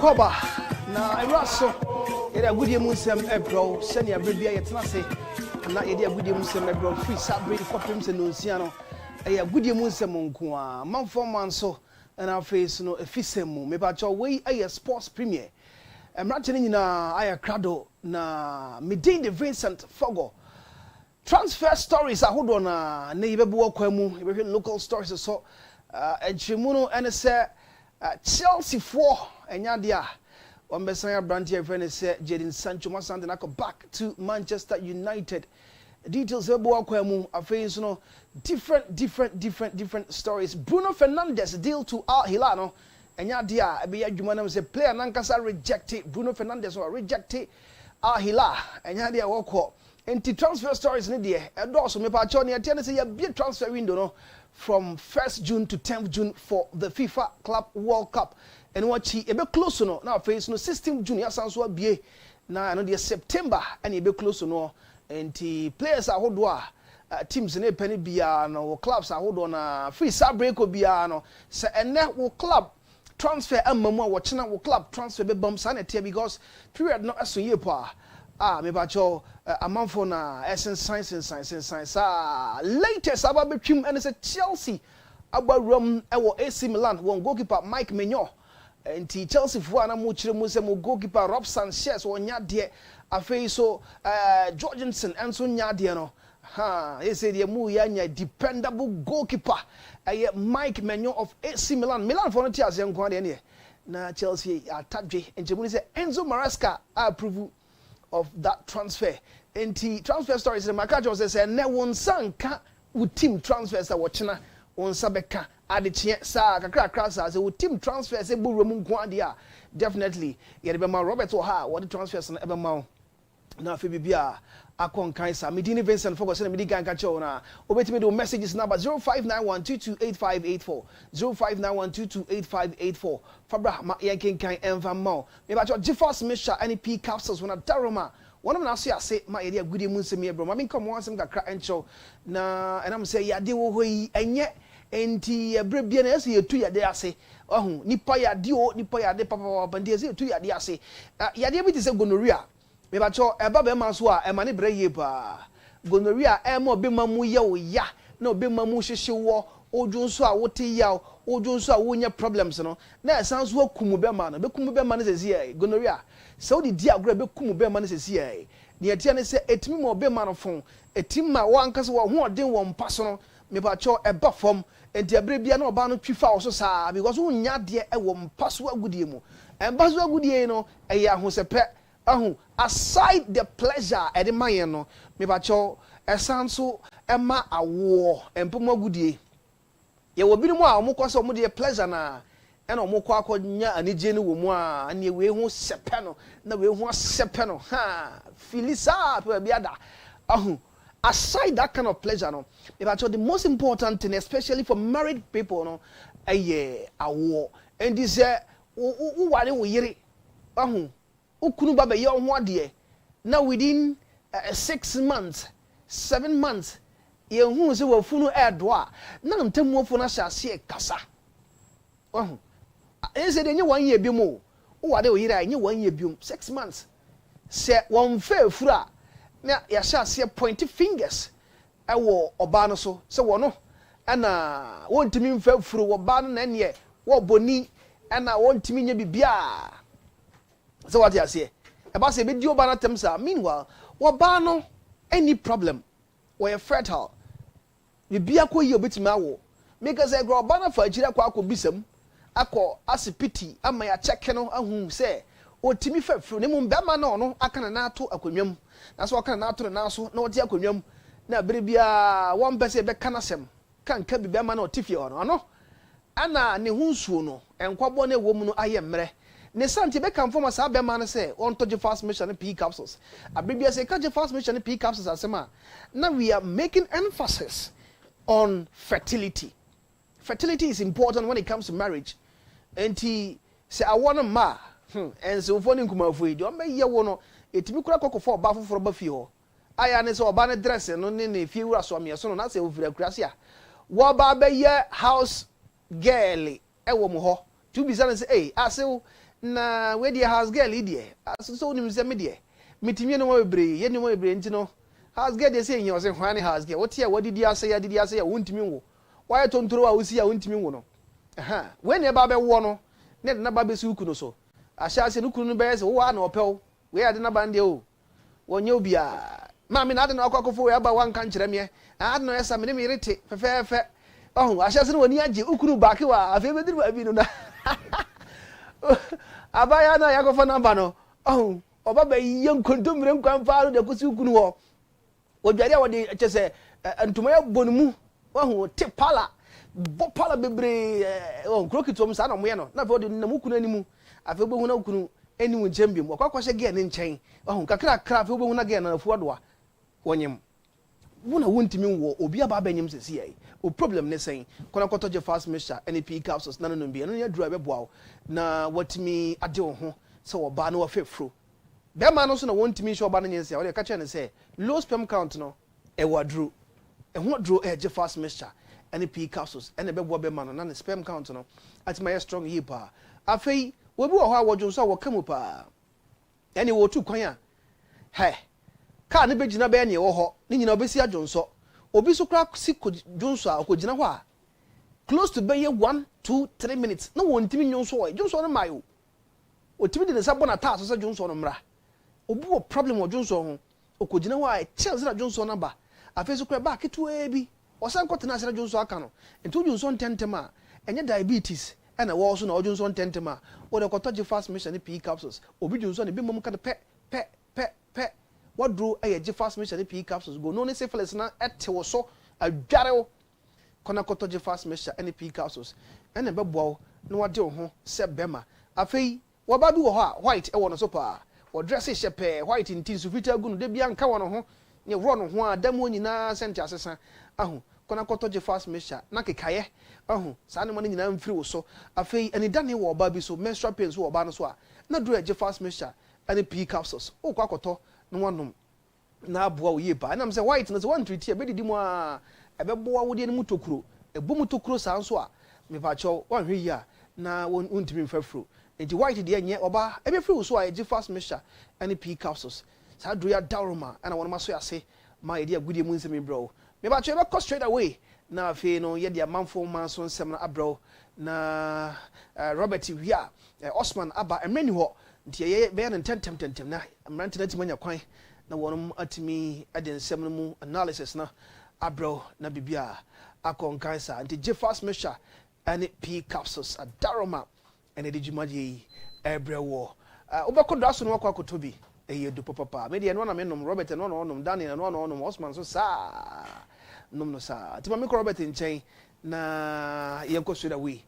Koba na eraso ere agudie munsem ebro sene abrebia yetena se na yede agudie munsem ebro free sabre kopem se no nsia no e agudie munsem nko a manfo manso na face no efisem mu me ba cho we aye sports premier emrate nyina aye krado na medin de Vincent Forgor transfer stories ahodo na yebebo kwamu yebehwe local stories so enchimuno ene se Chelsea 4 enyadia Wambesanya Brandy friend say Jadon Sancho Masande na back to Manchester United. Details ebo akwemu afei no different stories. Bruno Fernandes deal to Al Hilal no enyadia ebe adwuma na say player nankasa rejected Bruno Fernandes or rejected Al Hilal enyadia woko enti transfer stories ne de edoso me pa cho ne ate say ya be transfer window no from 1st June to 10th June for the FIFA Club World Cup. And what he ebe close no now face no 16th June ya sanso abie na no de September and ebe close no and the players are hodo teams ne penny bia no clubs are hodo na free break bia no se ene wo club transfer amamu a wo chena wo club transfer be bam sanete because period no aso ye pa me ba cho amanfo na essence science latest aba betwim and say Chelsea abarum ewo AC Milan won goalkeeper Mike Menyo and Chelsea for na mo chire mo se mo goalkeeper Rob Sanchez won nya de afei so Jorgensen enso nya de no he say de mu ya nya dependable goalkeeper Mike Menyo of AC Milan for no ti ase nko de ne na Chelsea atadwe enjemu say Enzo Maresca approve of that transfer. And the transfer stories in Makajo says, ne won sanka with team transfers a watchina on Sabeka Adichia Sa Kakra as a team transfers a burum guandia. Definitely, Yabema Robert Oha, what the transfers on Ebamau. Now, Fibia, Akon Kaisa, Medini Vincent Forgor, send me Gankachona. Obey me the messages number 0591228584. 0591228584. Fabra, my yanking kind enva mo. Maybe I got Jiffos Misha, any P capsules when I Daroma. One of them say my idea good munse me bro. I mean come once ga crack and show. Na and I'm say ya de wo hoyi enye enti ebrebia na ese yetu ya de ase. Ohun nipa ya de o nipa ya de papa papa ndi ese yetu ya de ase. Ya de bi te say gonorrhea. Me ba cho eba be ma so a e ma ne bre ye pa. Gonorrhea e ma obe ma mu ye wo ya na obe ma mu hyehye wo ojo nso a wote ya ojo nso a wonya problems no. Na esan so akumu be ma no. Be kumu be ma ne sesi e gonorrhea. So the dia agro be kumu be ma ne sesi e. Ne atia ne se etimi ma obe ma no fon. Etim ma wa nkase wo ho odin wo mpa so no. Me ba cho eba fom enti abre bia na oba no twifa wo so saa because wo nya de e wo mpa so agudie mu. Emba so agudie no e ya ho se pe aside the pleasure e de mayen no me ba cho esan so ema awo empomo agudie ye wo bi mu a omo kwase omo de pleasure na and omoko akonya anije no wo mu a ane we hu sepe no na we hu sepe no ha filisa pe biada aside that kind of pleasure no the most important thing especially for married people no awo and this wo ware wo yire ukunu ba be ye ho ade na within 6 months 7 months ye hu se wafunu edo a na ntamuofo na hyase kasa ese de nye 1 year bi mo wo ware wo yire a nye 1 year bi 6 months se won fa fura na ya hyase point fingers ewo oba no so se wo no ana wontimi mfa furu wo ba no na ne wo boni ana wontimi nya bibia se what ya say e ba se be di oba na tem sa meanwhile wo ba no any problem we fertile bibia ko yi obetimi awo make say gro oba na fa ajira kwa akobisam akọ asipiti ama ya check no ahum se otimi fa furu ne mu bema na ono akana na ato akonwam na so akana na ato na so na odi akonwam na bere bia one person be kana sem kan ka bibema na otifie ono ana ne hunsuo no enkwabo na ewo mu no aye mmere ne santi be kan form sa bema na se on toje fast mission P capsules abibia se ka je fast mission P capsules asema na we are making emphasis on fertility. Fertility is important when it comes to marriage. And he say I want ma and so for nkuma fo di o me ye wo no etimi kura kokofo ba foforo ba fi ho aya ne se oba ne dress no ne fie wura so me so no na se ofira kurase a wo ba be ye house girl e wo mo ho tu bi say eh ase na we die house girl die ase so nim se me die mitimi ne mo bebre ye ne mo bebre nti no house girl dey say yin o se hwan ne house girl wo tie wo didi ase ya wontimi wo why tontoro a wosi ya wontimi wo no when e ba be wo no ne na ba be si ukunu so asha se ukunu no be se wo na opel we ade na ba nde o wonye obi a ma me na ade na akokofo we aba wan kan kire me ade no esa me ne me rete fefefe asha se no woni age ukunu baake wa afi be diri ba bi no na abaya na yakofo namba no oba ba yen kondomire nkwan faaro de kusi ukunu ho odware a wode chese antuma ya bonmu te pala bo pala bebre krokitom sa na mo ye no na fe ode na mukunu animu afi obehu na ukunu animu jambim kwakwahye ge ne nchen kakra kra afi obehu na ge na afu adoa wonyem wona wontimi wo obi aba banyem sesi ai o problem ne sen kona kotoje fast mixture NP capsules na no bi no ya duru abeboa na watimi ade wo ho se wo ba na wo fefro be ma no so na wontimi hwe oba na nyense wo de ka che ne se low sperm count no e wadru e ho dru e je fast mixture NP capsules ene beboa be ma no na ne sperm count no atima strong yi pa afei wo bi wo ho awodwo so wo kamu pa ene wo tu kwan a he ka ne begina be ne wo ho ne nyina obesi adwonso obi so kra si dwonso a okogina ho a close to be 1 2 3 minutes na wontimi nwonso wo dwonso no mayo otimi de ne sabo na ta so dwonso no mra obi wo problem wo dwonso ho okogina ho a chelsea na dwonso na ba afi so kra ba ketu ebi osan kotena asira dwonso aka no ento dwonso ntentema enye diabetes ena wo so na dwonso ntentema wo de kotoje fast mission P capsules obi dwonso ne bi mom ka de pe wadro je fast mission P capsules go no ne syphilis na etewo so adware kona kotoje fast mission P capsules ene beboa na wade wo ho se bema afei wo ba bi wo ho a white e wo no so pa wo dress shepe white ntin so fita gu no de bia nka wo no ho ne wro no ho a dam onyina senti asesa kona kotoje fast mission na kekaye sa ne mo nyina mfiri wo so afei ene dane wo ba bi so menstrual pains wo ba no so a na dro je fast mission P capsules o kwa koto no wanom na aboa wo ye ba na me say white na say one treat e be didi mu a ebeboa wo de ne mutokuro ebu mutokuro sa nso a me ba cho wan hwe yi a na wontimi mfafro enti white de enye oba e be free so a je fast mixture P capsules sa do ya daroma ana wona maso ase ma ye de agudie mu nsemi bro me ba cho e be go straight away na afi no ye de amanfo man so nsem na abro na Robert Wia Osman aba emreni ho nti ye be na tentem na amrante na timanya kwan na wonum atimi ade nsem no mu analysis na abro na bibia akon cancer nti je fast mixture P capsules adaroma ene de jumaje ebrewo obekodo aso no akwa kotobi eye du papa me de no na me nom Robert no nom Daniel no nom Osman so sa nom no sa ti ma me Robert nchen na yenko so da we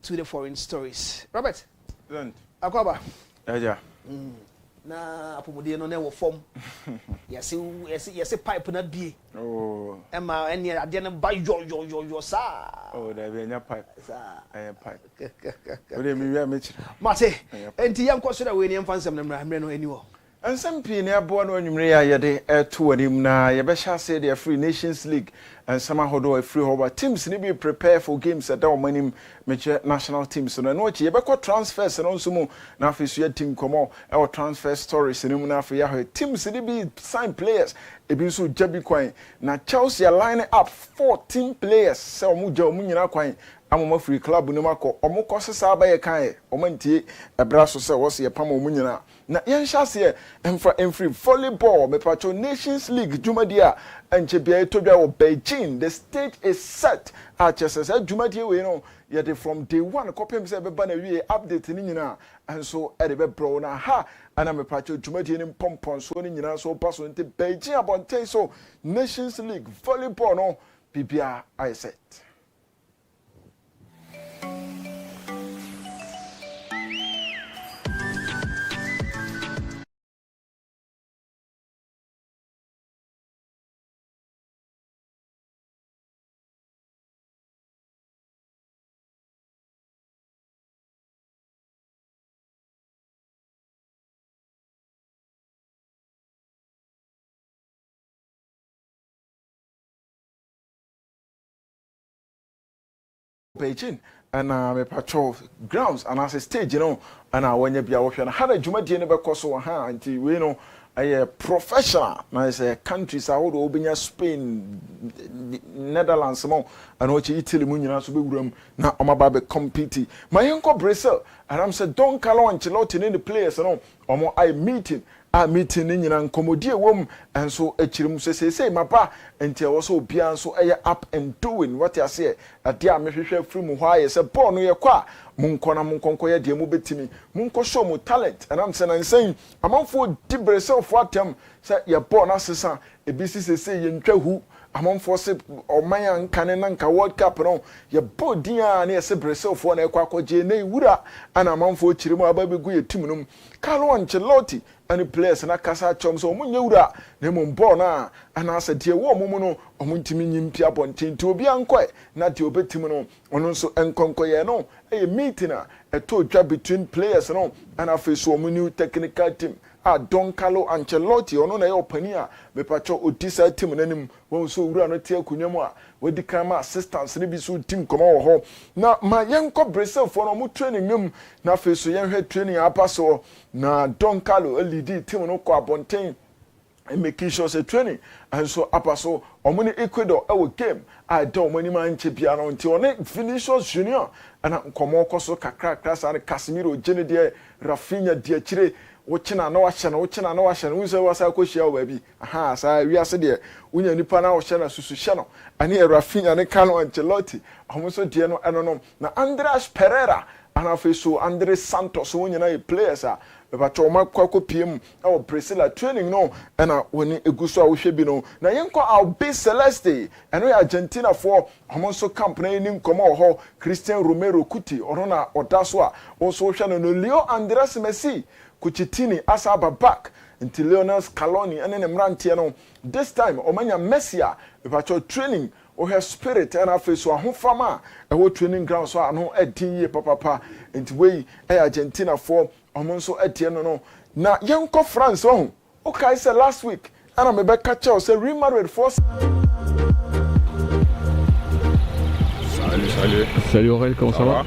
to the foreign stories. Robert. Don't. Akwaba. Yeah. Na apomode no na wo fom. Yes pipe na bie. Oh. Emma ene ade na ba yo sa. Oh, there be nya pipe. Sa. Pipe. O de mi wi amechi. Mate. Enti yanko so da we ni mfansem na mra no aniwo. Ansem pii ne abo no anwumre ya yede eto anim na ye be sha say the Free Nations League and some hodo free hoba teams ni be prepare for games at omanim meche national teams no no chi ye be transfers no nso mu na afisu ya team komo e transfer stories ni mu na afi ya teams ni be sign players e bi nso jabi kwan na Chelsea line up 14 players se omu ja omu nyina kwan amoma free club ni makọ omu kosesa ba ye kan omantie ebra so se wo se ye pam omu nyina na yen hyase free volleyball me pacho Nations League jumadia enche bia etodwa wo Beijing. The stage is set chese jumadia we no yet from day 1 kopem se be ba na wie update ni nyina enso e de be bro na ha ana me pacho jumadia ni pompon so ni nyina so paso nte Beijing abonten so Nations League volleyball no bibia I set. Beijing and me patrol grounds and as a stage and when you be a na had a jumadie ne bekoso ha anti we know a professional na is a countries how do obinya Spain Netherlands mo and what Italy mu nyina so be wuram na omaba be compete my yenko Brazil and I'm said Don Carlo Ancelotti in the players no omo I meeting ni nyina nkomodie wom enso achirim sesese mapa enti also bia nso up and doing what you say ade a mehwehwe free mu hwa ye se ball no ye kwa munkonko ye de mu betimi munko show mu talent and I'm saying amanfo di Brazil for atem say ye ball na sesa ebisi sese ye ntwahu amanfo se oman nkane na nka World Cup no ye ball dia na ye se Brazil for na ekwa akwaje na iwura ana amanfo chirim ababegu ye tim no Carlo Ancelotti any players na kasa chom so omunye wura na mo ball na ana asa die wo omumu no omuntimi nyimpi abonten ti obi ankoe na de obetim no ono nso enkonkoye no e meeting a eto dwa between players no ana face omu new technical team Don Carlo Ancelotti ono na ye opani a me pacho odisa team nanim won so wura no tie akunyamu a wadi kama assistants ne bi so team koma wo ho na ma yenko Brazil for no mu training num na face so yenhwe training apaso na Don Carlo lead team no ko abonten and making sure say training and so apaso omuni Ecuador e game I don't many man bia no nti one Vinicius Junior ana nkomo koso kakra krasa ne Casemiro Jenny de Rafinha de chire wochina na wahye na unse wasa kohia wo baby aha sa wiase de unya nipa na wohye na susuhye no ane Rafinha ne Carlo Ancelotti omoso de no eno na Andreas Pereira ana feso Andre Santos wonya na players a bebacho makwa PM o Priscilla training no na woni eguso a wohwe bi no na yenko Albi Celeste eno Argentina for omonso camp na ni nkomo ho Christian Romero Kuti ono na odaso a onso wohwe no Leo Andres Messi Kuchitini asaba back until Lionel Scaloni and then Mrantie no this time omanya Messi bebacho training o her spirit and afi so ahofama e wo training ground so ano edin ye papa nti we Argentina for omonso etie no na yenko France o kai say last week ana me be catch say Real Madrid for Salut Aurel, comment ça va?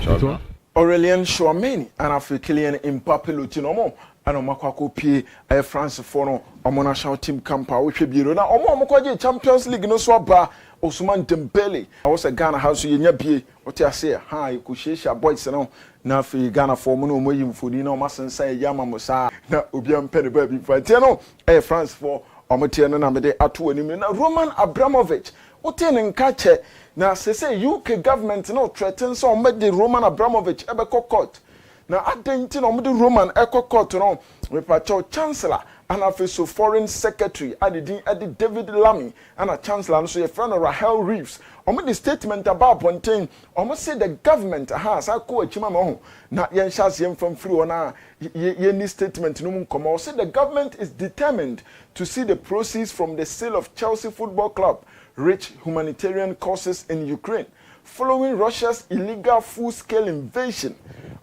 Et toi? Aurélien Chouameni and afi Kylian Mbappé lutinomo ana makwako pie France for no omo national team camp a wo hwe biro na omo kwaje Champions League no so aba Ousmane Dembele I was a Ghana house yenya bie what you say ha you could share boys no na fi Ghana for mo no mo yimfoni na o masensa yama mo sa na obi ampene ba bi fa tie no France for omo tie no na me de ato anim na Roman Abramovich o tie ne nka che na say UK government no threaten so o the Roman Abramovich ebe court na adanti no mo de Roman court no me pa chancellor and official foreign secretary added David Lammy and a chancellor and so your friend Rahel Reeves. The statement about Pontain, almost say the government has a co chimamo, not yen shas yen from free on any statement no come. Say the government is determined to see the proceeds from the sale of Chelsea Football Club reach humanitarian causes in Ukraine. Following Russia's illegal full-scale invasion,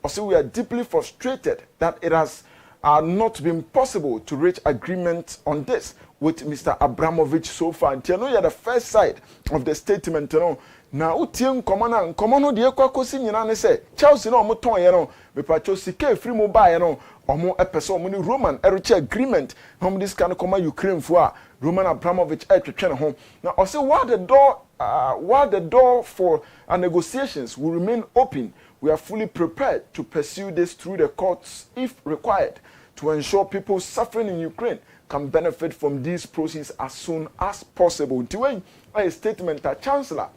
also we are deeply frustrated that it has not been possible to reach agreement on this with Mr. Abramovich so far. You know, you're the first side of the statement. You know, now utien komana de kwakosi nyina ne say Chelsea no mo ton ye no me pacho sika free mo buy no omo epeso omo ni Roman reach agreement hom this kan koma Ukraine fo a Roman Abramovich twetwe ne ho. Now also while the door for negotiations will remain open, we are fully prepared to pursue this through the courts if required to ensure people suffering in Ukraine can benefit from these proceeds as soon as possible. Doing a statement that Chancellor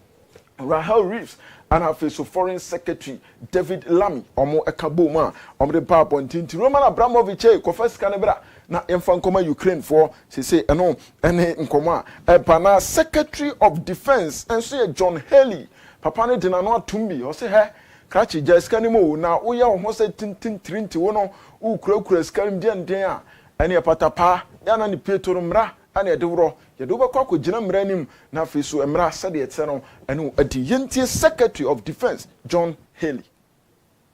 Rahel Reeves and her face of Foreign Secretary David Lammy omo ekaboma the PowerPoint Roman Abramovich confess kanebra na emfa nkoma Ukraine for say eno ene nkoma pana Secretary of Defense and say John Haley papa ne dina no atumbi o say he krachi jaskani mo na oya ho say tintin trinti wo no ukura skam den a ene patapa ya na ni petoro mra ane edewro yedo kwa ko gina mra nim na afiso emra sade etse no ene adi yentie Secretary of Defense John Haley.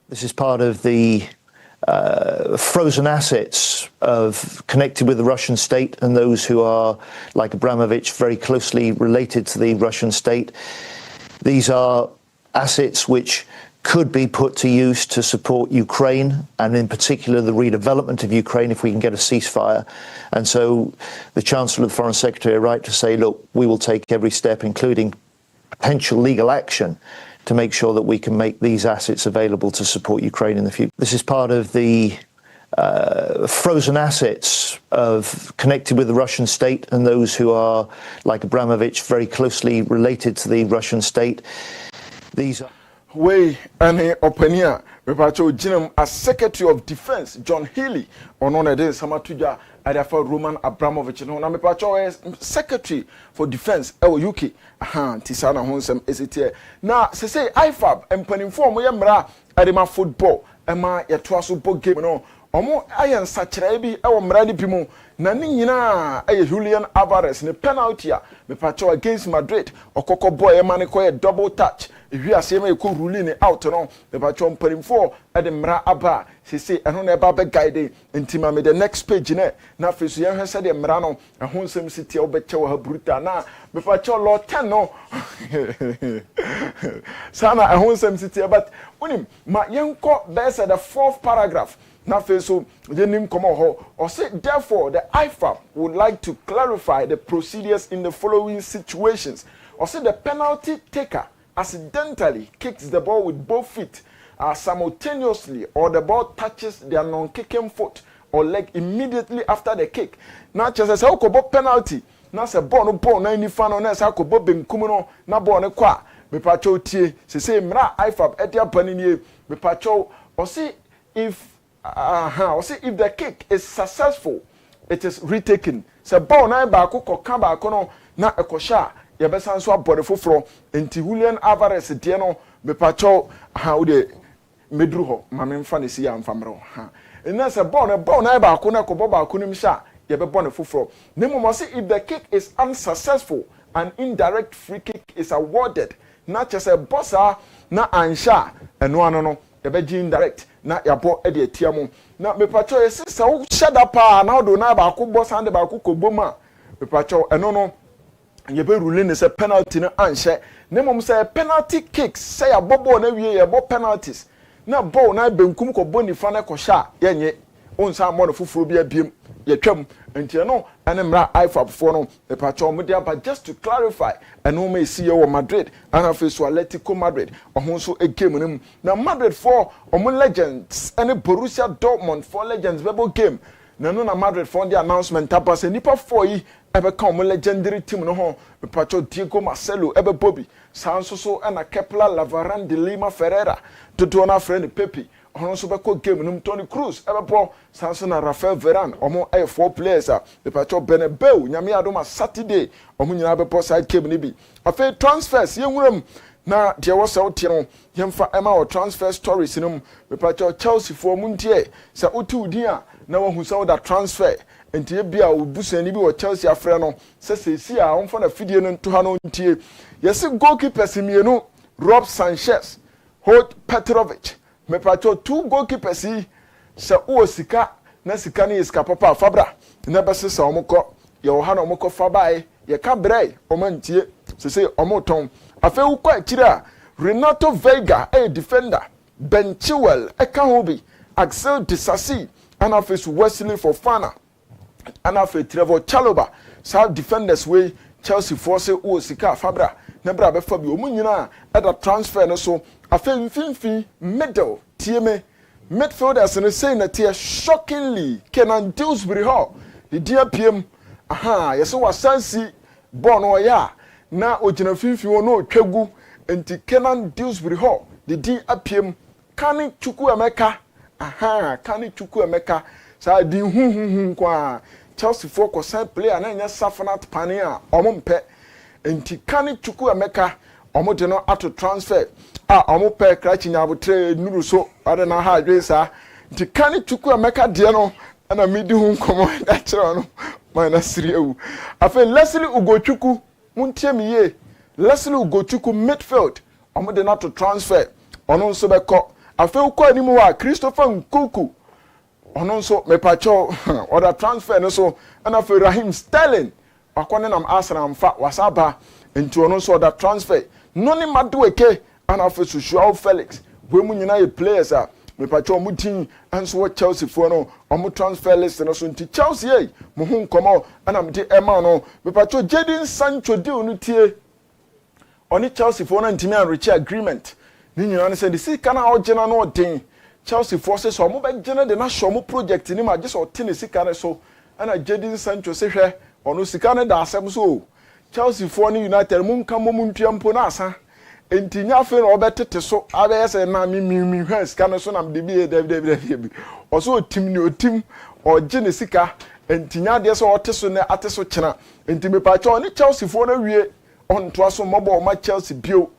This is part of the frozen assets connected with the Russian state and those who are, like Abramovich, very closely related to the Russian state. These are assets which could be put to use to support Ukraine, and in particular the redevelopment of Ukraine if we can get a ceasefire. And so the Chancellor of the Foreign Secretary are right to say, look, we will take every step, including potential legal action, to make sure that we can make these assets available to support Ukraine in the future. This is part of the frozen assets connected with the Russian state and those who are, like Abramovich, very closely related to the Russian state. These are... Way and openia Repacho Jinam as Secretary of Defense John Haley on one day Samatuja Adafa Roman Abramovich no na mepacho Secretary for Defense UK Tisana Honsem is na say IFAB empanimfo mo yemra adema football ema yetoaso ball game no omo ayen sachira bi e wo mrade bi mu na ni nyina aye Julian Alvarez ne penalty a mepacho against Madrid okoko boy ema ne koye double touch if ase ma ko rule ni out no mepacho mparimfo ade mra aba say eno na eba be guide intima me the next page na fesu ye hwese de mra no ehon sem city obeche wo ha bruta na mepacho lo 10 no sana ehon sem city but unim ma yenko be say the fourth paragraph. Now, so yenim komo ho or say therefore the IFAB would like to clarify the procedures in the following situations. Or say the penalty taker accidentally kicks the ball with both feet simultaneously, or the ball touches their non-kicking foot or leg immediately after the kick. Now, just as how kobo penalty. Now, say ball na ni fan on us how kobo benkum no na ball ne kwa me pacho tie say mra IFAB edia panini me pacho or say if if the kick is successful, it is retaken. So ball na ba ko ka no na ekosha ye besan so abode foforo enti Julian Alvarez de no me pacho wo de medru ho ma me mfa ne si ya mfamro ena se ball na ba ko na ko ba ko nim sha ye be ball foforo nemo say if the kick is unsuccessful, an indirect free kick is awarded. Na chese bossa na ansha eno no ye be indirect na yabo e de atiamu na mepacho yesi se wo shada pa na do na ba ko boss and ba ko koboma mepacho eno no ye be rule ne se penalty na anhye ne mom se penalty kicks say abobo na wie ye bo penalties na ball na benkum ko boni fa na ko sha yenye onsa mo no fufuro bia biem ye twam enti no ene mra IFAB for no mepacho mo dia but just to clarify eno ma esi ye wo Madrid and afiso Atletico Madrid ohun so e game nem na Madrid for omo legends ene Borussia Dortmund for legends bebo game na no na Madrid for the announcement tapase nipa for yi ebe ka omo legendary team no ho mepacho Diego Marcelo ebe Bobby sanso so ena Kepler Lavaran de Lima Ferreira to na friend Pepe ɔno nso bɛkɔ game no Toni Kroos ɛbɛbɔ sanso na Rafael Varane ɔmo ɛyɛ 4 players a mepacho Bernabeu nyame adoma Saturday ɔmo nyina bɛbɔ side game no bi afei transfers yɛnwuram na deɛ wɔ sɛ wotie no yɛmfa ɛma wɔ transfer stories no mu mepacho Chelsea for mu ntie sɛ wote udin a na wahu sɛ woda transfer enti ebia obusani bi wɔ Chelsea afrɛ no sɛ sɛsi a ɔmfa na fidie no nto ha no ntie yɛse goalkeepers mienu Rob Sanchez Hot Petrovic mepacho 2 goalkeepers yi sɛ wo sika na sika ne sika papa fabra na bɛse sɛ ɔmokɔ yɛwɔ ha na ɔmokɔ fabae yɛka brɛ ɔmantie sɛ ɔmotɔn afei wokɔ akyire a Renato Veiga defender Ben Chilwell eka ho bi Axel Disasi ana afei Wesley Fofana ana afei Trevor Chalobah sa defenders way Chelsea force wo sika fabra na bra befa bi omu nyina ada transfer no so afei mfimfi middle tieme midfielders no say na tie shockingly Kenan Dewsbury Hall the dear PM yesi wasansi ball no ya na ogina mfimfi wo no twagu enti Kenan Dewsbury Hall the di apiem Kani Chukwuemeka Kani Chukwuemeka sa di kwa Chelsea for concern player na nya Safanat Pania omompe enti Kani Chukwuemeka omo de no ato transfer omo pe krachi nya abotre nuru so ade na ha adwe sa enti Kani Chukwuemeka de no na midi hu nkomo da kire no minus 3 ewu afa Leslie Ugochukwu muntie miye Leslie Ugochukwu midfield omo de no ato transfer ono nso beko afa ukọ animu wa Christopher Nkunku ono nso mepacho order transfer no so na for Raheem Sterling akwane nam Arsenal mfa wasaba enti ono nso order transfer noni Madueke ana for Joao Felix we mu nyina ye players a mepacho mu tin anso wo Chelsea for no omo transfer list no so nti Chelsea mo hu nkomo ana mde ema no mepacho Jadon Sancho deal no tie oni Chelsea for no ntimi an reach agreement ni nyina ne say the sika na ogena no den Chelsea forces so mo be gena de na show mo project ni ma just o tene sika ne so ana Jadon Sancho se hwe ono sika ne da asem so Chelsea for ni United mu nka mo ntuampo na asa enti nya fe na obetete so abe se na mi hwe sika ne so na de bi David o so otim ni otim o gene sika enti nya de so ote so na ate so kyena enti me pa cho ni Chelsea for na wie on to aso mobo ma Chelsea bio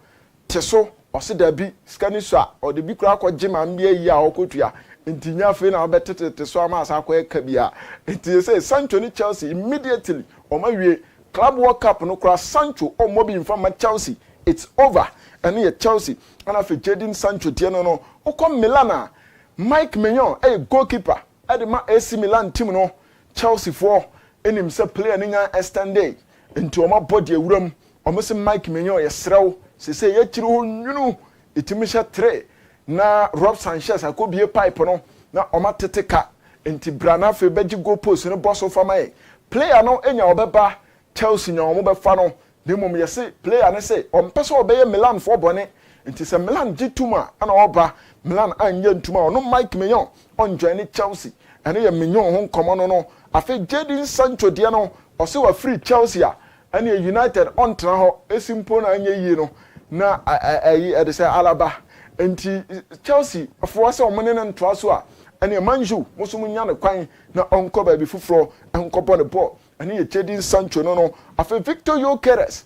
te so ose da bi skani so a o de bi kura akọ ma mbia yi a okotua enti nya fe na obetete so ama asa akọ eka bia enti say Sancho ni Chelsea immediately o ma wie Club World Cup no kura Sancho o mo bi mfa ma Chelsea it's over and here Chelsea and after Jadon Sancho tie no ukom Milan Mike Maignan goalkeeper at the AC Milan team no Chelsea for enim say player ni nya extended into oma body ewuram omo se Mike Maignan ye srew se ye kiri ho nwunu etimi hye 3 na Rob Sanchez akobie pipe no na oma teteka enti brana fe beji goal post no boss of my player no enya obeba Chelsea nya omo befa no de mom yese player ne say ompese obeye Milan for bone enti se Milan gituma ana oba Milan anye ntuma no Mike Maignan on join Chelsea ene ye Maignan ho nkomo no afi Jadon Sancho de no o se wa free Chelsea ene United on tra ho esimpo na anye yi no na e de say Alaba enti Chelsea afo se omene ne ntoa so a ene Manju musumu nya ne kwan na onko ba bi fufuro enkopo ne ball ene ye Jadon Sancho no afi Victor Gyökeres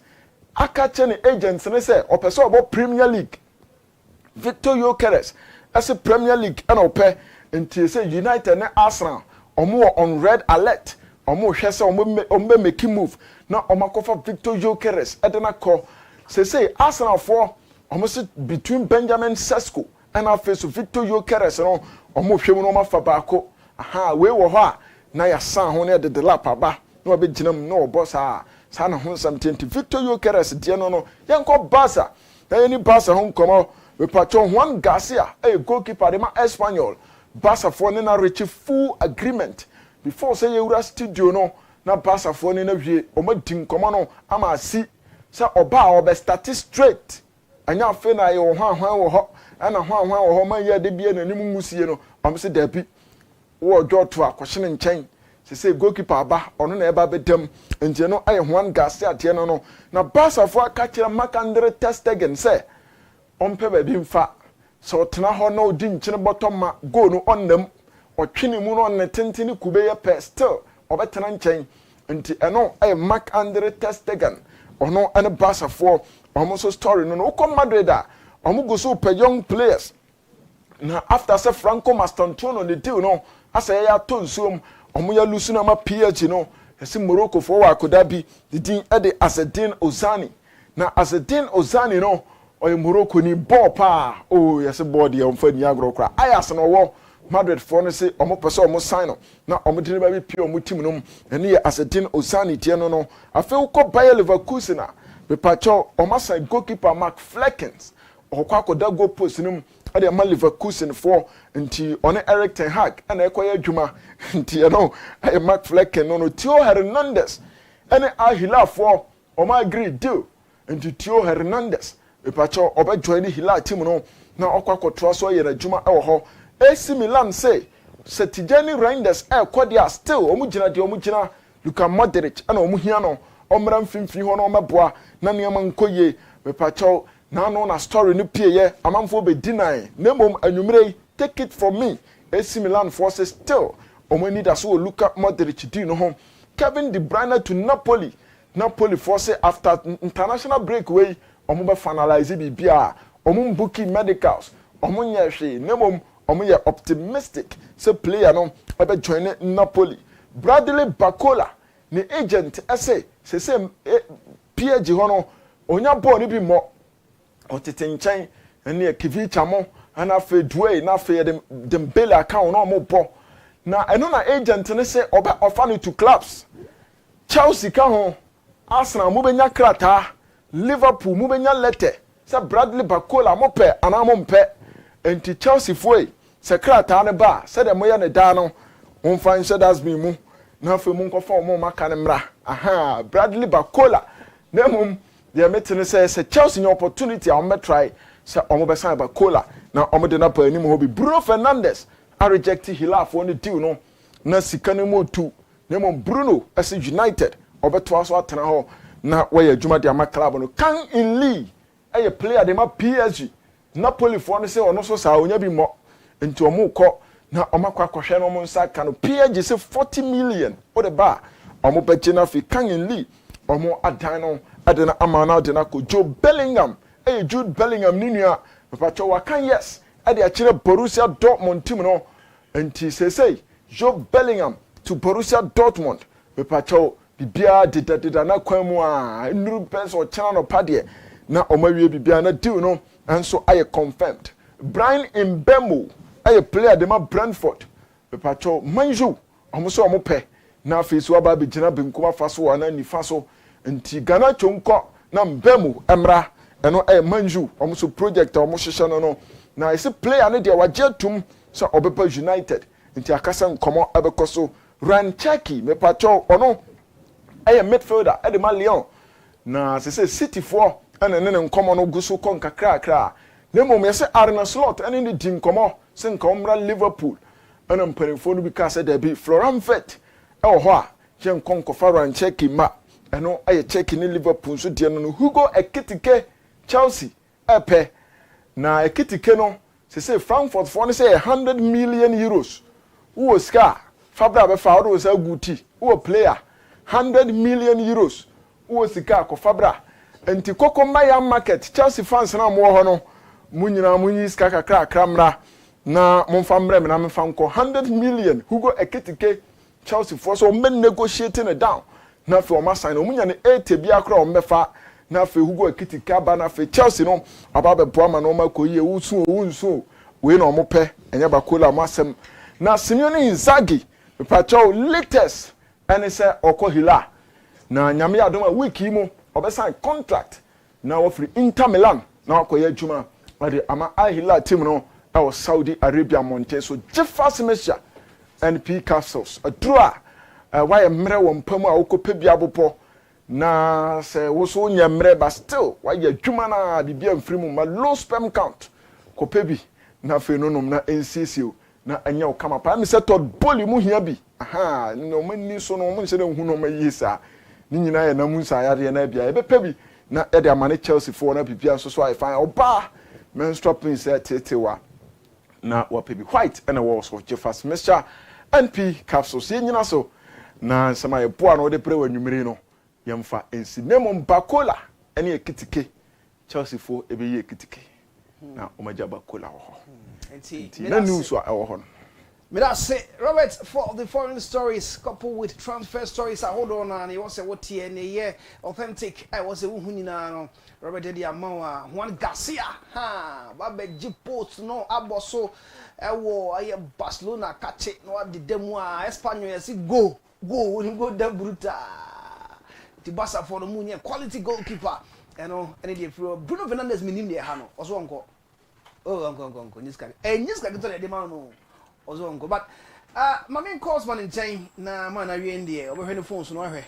akache ne agents ne say opese obo Premier League Victor Gyökeres as a Premier League and ope enti say United ne Arsenal omo on red alert omo hwe say omo make move na omakofa Victor Gyökeres edena call say Arsenal for omo between Benjamin Sesko and our face Victor Gyökeres no omo hwe mu no mafa baako we wo ho a na ya san ho ne de lap aba na obe ginam no boss sa na ho something Victor Gyökeres de no yenko Barca na any Barca ho komo we patron Juan Garcia goalkeeper de ma Espanyol Barca for na reach full agreement before say Euro studio no na Barca for na wie o ma din komo no ama si say oba obe start straight anya fe na ye hwan wo ho ana hwan wo ho man ye de bia na nim musie no am se da bi wo ojo to akohye nchen say goalkeeper aba ono na eba bedam nje no Juan Garcia tie no na Barca for aka kire Marc-André ter Stegen say ompe ba bi mfa so tena ho na odi nkyene bottom ma goal no onnam otwene mu no onne tentene kube ye pe still obetena nkyɛn nti ɛno Mark Andre ter Stegen ono ane Barca for almost story no come Madrid omo go so pe young players na after say Franco Mastantuono the deal no asa ya to nsuom omo ya lusu na ma PSG no esi Morocco for wa koda bi the din de Azzedine Ozani na Azzedine Ozani no oy Morocco ni ball pa oh yes ball de omfa ni agro kra Ajax no wo Madrid for no say omo pese omo sign no na omo de ba bi pie omo team no ene ye Azzedine Ozani tie no no afeu ko Bayer Leverkusen na be pacho omo sign goalkeeper Mark Fleckens okwa koda goal post no ade ma Leverkusen for nti one Eric ten Hag na ekoye adwuma nti no Mark Flecken no Theo Hernandez ene Al Hilal for omo agree deal nti Theo Hernandez be pacho obe join the Hilal team no na okwa kotoa so ye adwuma e wo ho AC Milan say Setijani Reinders kodia still omu gina de omu gina Luka Modric ana omu hia no omra mfimfini ho no omeboa na niam nkoye me pacho na no na story no pie ye amanfo be deny nemom anwumrei take it from me AC Milan forces still omu need aso Luka Modric di no ho Kevin De Bruyne to Napoli forces after international break way omu be finalize bibia omu booking medicals omu nyehwe nemom omo ye optimistic say player no ebe join Napoli Bradley Barcola ni agent say PSG ho no onya ball ni bi mo otete nkyɛn ene Kivicha mo ana fe Doué na fe Dembele account no mo bo na eno na agent ne say oba offer no to clubs Chelsea ka ho Arsenal mo benya krata Liverpool mo benya letter say Bradley Barcola mo pe ana mo mpe enti Chelsea foi sekrata ne ba se de moye ne da no onfa nse das bi mu na fe mu nkofa mo maka ne mra aha Bradley Barcola na mum de metene se Chelsea new opportunity am try se omo be san Barcola na omo de na pa ani mo bi Bruno Fernandes a reject Hilal for the deal no na sika ne mo tu na mum Bruno as United obeto aso atena ho na we adwuma de ama club no kan in league a player de ma PSG Napoli for no say ono so sa onya bi mo nti omo ko na omakwa kwahwe no mo nsa ka no PSG say 40 million o de ba omo beje na fi kan in league omo adan no adena amana adena ko Jude Bellingham Jude Bellingham ni nua pacho wa kan yes ade a kire Borussia Dortmund team no nti say Jude Bellingham to Borussia Dortmund pacho bibia deda na kwan mu a nuru peso chana no pade na omawie bibia na deal no enso aye confirmed Brian Mbeumo a player de ma Brentford be pacho manju omo so omo pe na afesu aba be gina benkuma faso wa na nifa so nti Ghana chonko na Mbeumo emra eno manju omo so project omo hwehwe no na ese player ne de wajetum so obepa United nti akasa nkomo abekoso Ranchaki me pacho ono midfielder de ma Lyon na se City for ene ne nkomo no guso kon kakra nemo me se Arne Slot ene ne di nkomo se nkomra Liverpool ene mpanifo no bi ka se da bi Florent Vet ho a je nkonko Faran Cheki ma eno Cheki ne Liverpool so de no Hugo Ekitike Chelsea epe na Ekitike no se Frankfurt for no say 100 million euros wo ska Fabra be fa wo say guti wo player 100 million euros wo sika ko Fabra enti koko maya market Chelsea fans na mo ho no munyina munyi sika kakra kramra na momfa mre me na memfa nko 100 million Hugo Ekitike Chelsea for so men negotiating it down na fe o ma sign o munya ne 80 bia kra o mefa na fe Hugo Ekitike aba na fe Chelsea no aba be boa ma no ma koyi ewusu owunsu we no mo pe enya bakola mo asem na Simeone Inzaghi pacho latest ene se oko Hilal na nyame adom a week mu obesan contract na wo free Inter Milan na akoye adwuma ade ama Al Hilal team no e Saudi Arabia monte so Jeffers Mesha NP Castles adura why mre wo mpamu a wokope bia bopo na se wo so nya mre ba still why adwuma na bibia mfiri mu ma low sperm count kopebi na fe no nom na NCCO na anya o kama pa mi se Todd Bowley mu hia bi aha no mani so no mo nse de hu no ma yisa ni nyina ya na mu nsa yare na bia e be pa bi na e de amane Chelsea for na bibia so so ai fan oba menstrual pains tetewa na wapebi white and a walls of Jeffers Mr. NP capsules nyina so na sama ye boa no de pre wa nwumire no yemfa ensi nemom bakola ene ekitike Chelsea fo ebe ye ekitike na omaja bakola ho enti na news wa ewo ho no me that say Robert for the foreign stories coupled with transfer stories I hold on and he was say what here ne authentic I was a hu nyina no Robert dey amawa Juan Garcia ha ba be post no aboso ewo aye Barcelona catch it no de demu a Espanyol yes go da bruta the Barca for the moon quality goalkeeper you know any dey Bruno Fernandes minim dey ha no oso onko onko niska get to the man no ozo onko but my main course man in chain na man awie ndie obo hwe ne phone so no hwe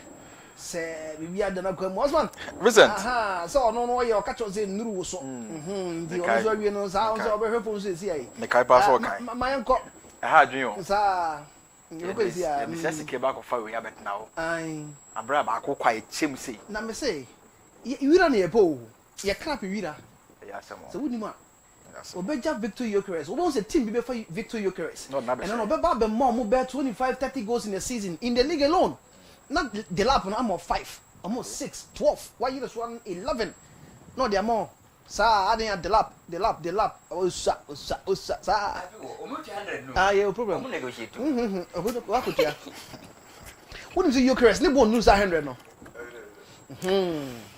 se bibia da na kwa Osman Vincent aha so no ye o catch us in nuru so ndi ozo awie no sa ozo obo hwe phone so esi ai me kai pa so kai my enko ha adwen o sa Look at here. Me say sike ba ko fa we abet na o. Ai. Abra ba ko kwa echem sei. Na me say, wira na ye po. Ye crap wira. Ya samo. So wudi ma. Obeja Victor Gyökeres. Obo say team be for Victor Gyökeres. And then obeba be more mo be 25-30 goals in a season in the league alone. Not the lap on I'm 5, almost 6, 12. Why you just one 11? No, they are more. Sa adding at the lap. Osa. Sa. Almost 100 no. Ah, yeah, problem. We negotiate. What could you? Wouldn't you Gyökeres? They won't lose 100 no.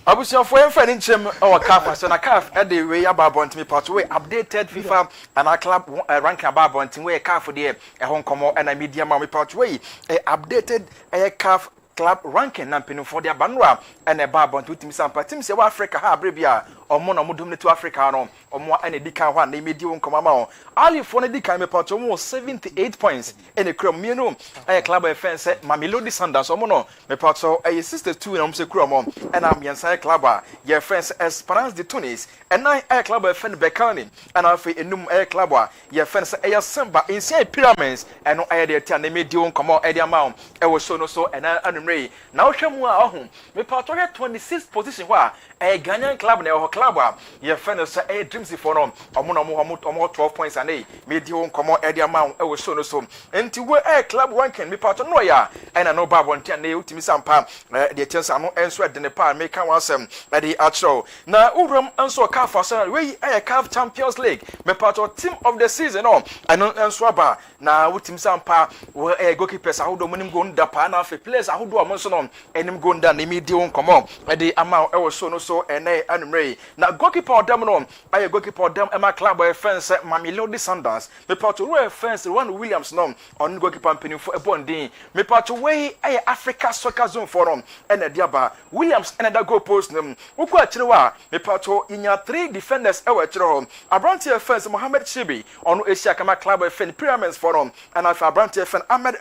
Abusia for em fan nchem our CAF so na CAF e dey we ababont me part we updated FIFA and our club ranking ababont we CAF dey e ho nkomo and media ma me part we updated CAF club ranking na penu for their banwa and ababont utimi sampa team se wa Africa ha abrebia omo na modum to Africa no omo ene dikan ho na media nkomo ma ali for na dikan me part omo 78 points ene krom mienu club defense Mamelodi Sundowns omo no me part so 62 na omo se krom and am yensan club your friends Esperance de Tunis and nine club defense Bekani and afi enum club your friends Simba inside Pyramids and no dey tia na media nkomo e dey amount e wo so no so and anumre na ohwemu a ohun me part 26th position where Ghanaian club na club your friends Dreams for no omo 12 points and media nkomo e dey amount e wo so no so enti we club ranking me part no ya and no babontia na utimi sampa the chance ano enso de ne pa make kan wasem the actual na uram enso CAF Arsenal we CAF Champions League me part of team of the season no eno enso aba na utimi sampa we goalkeepers ahodo monim go nda pa na fe players ahodo o monso no enim go nda na media nkomo the amount e wo so no so ene anumre na goalkeeper odam no goalkeeper odam ema club defense Mamelodi Sundowns me part of defense Ron Williams no on goalkeeper mpeni for ebondin me part we Africa Soccer Zone forum ene diaba Williams ene da goal post nem uko akire wa me part inya 3 defenders e wa akire ho Abranti defense Mohamed Shibi on Asia Kama club defense Pyramids forum and Abranti defense Ahmed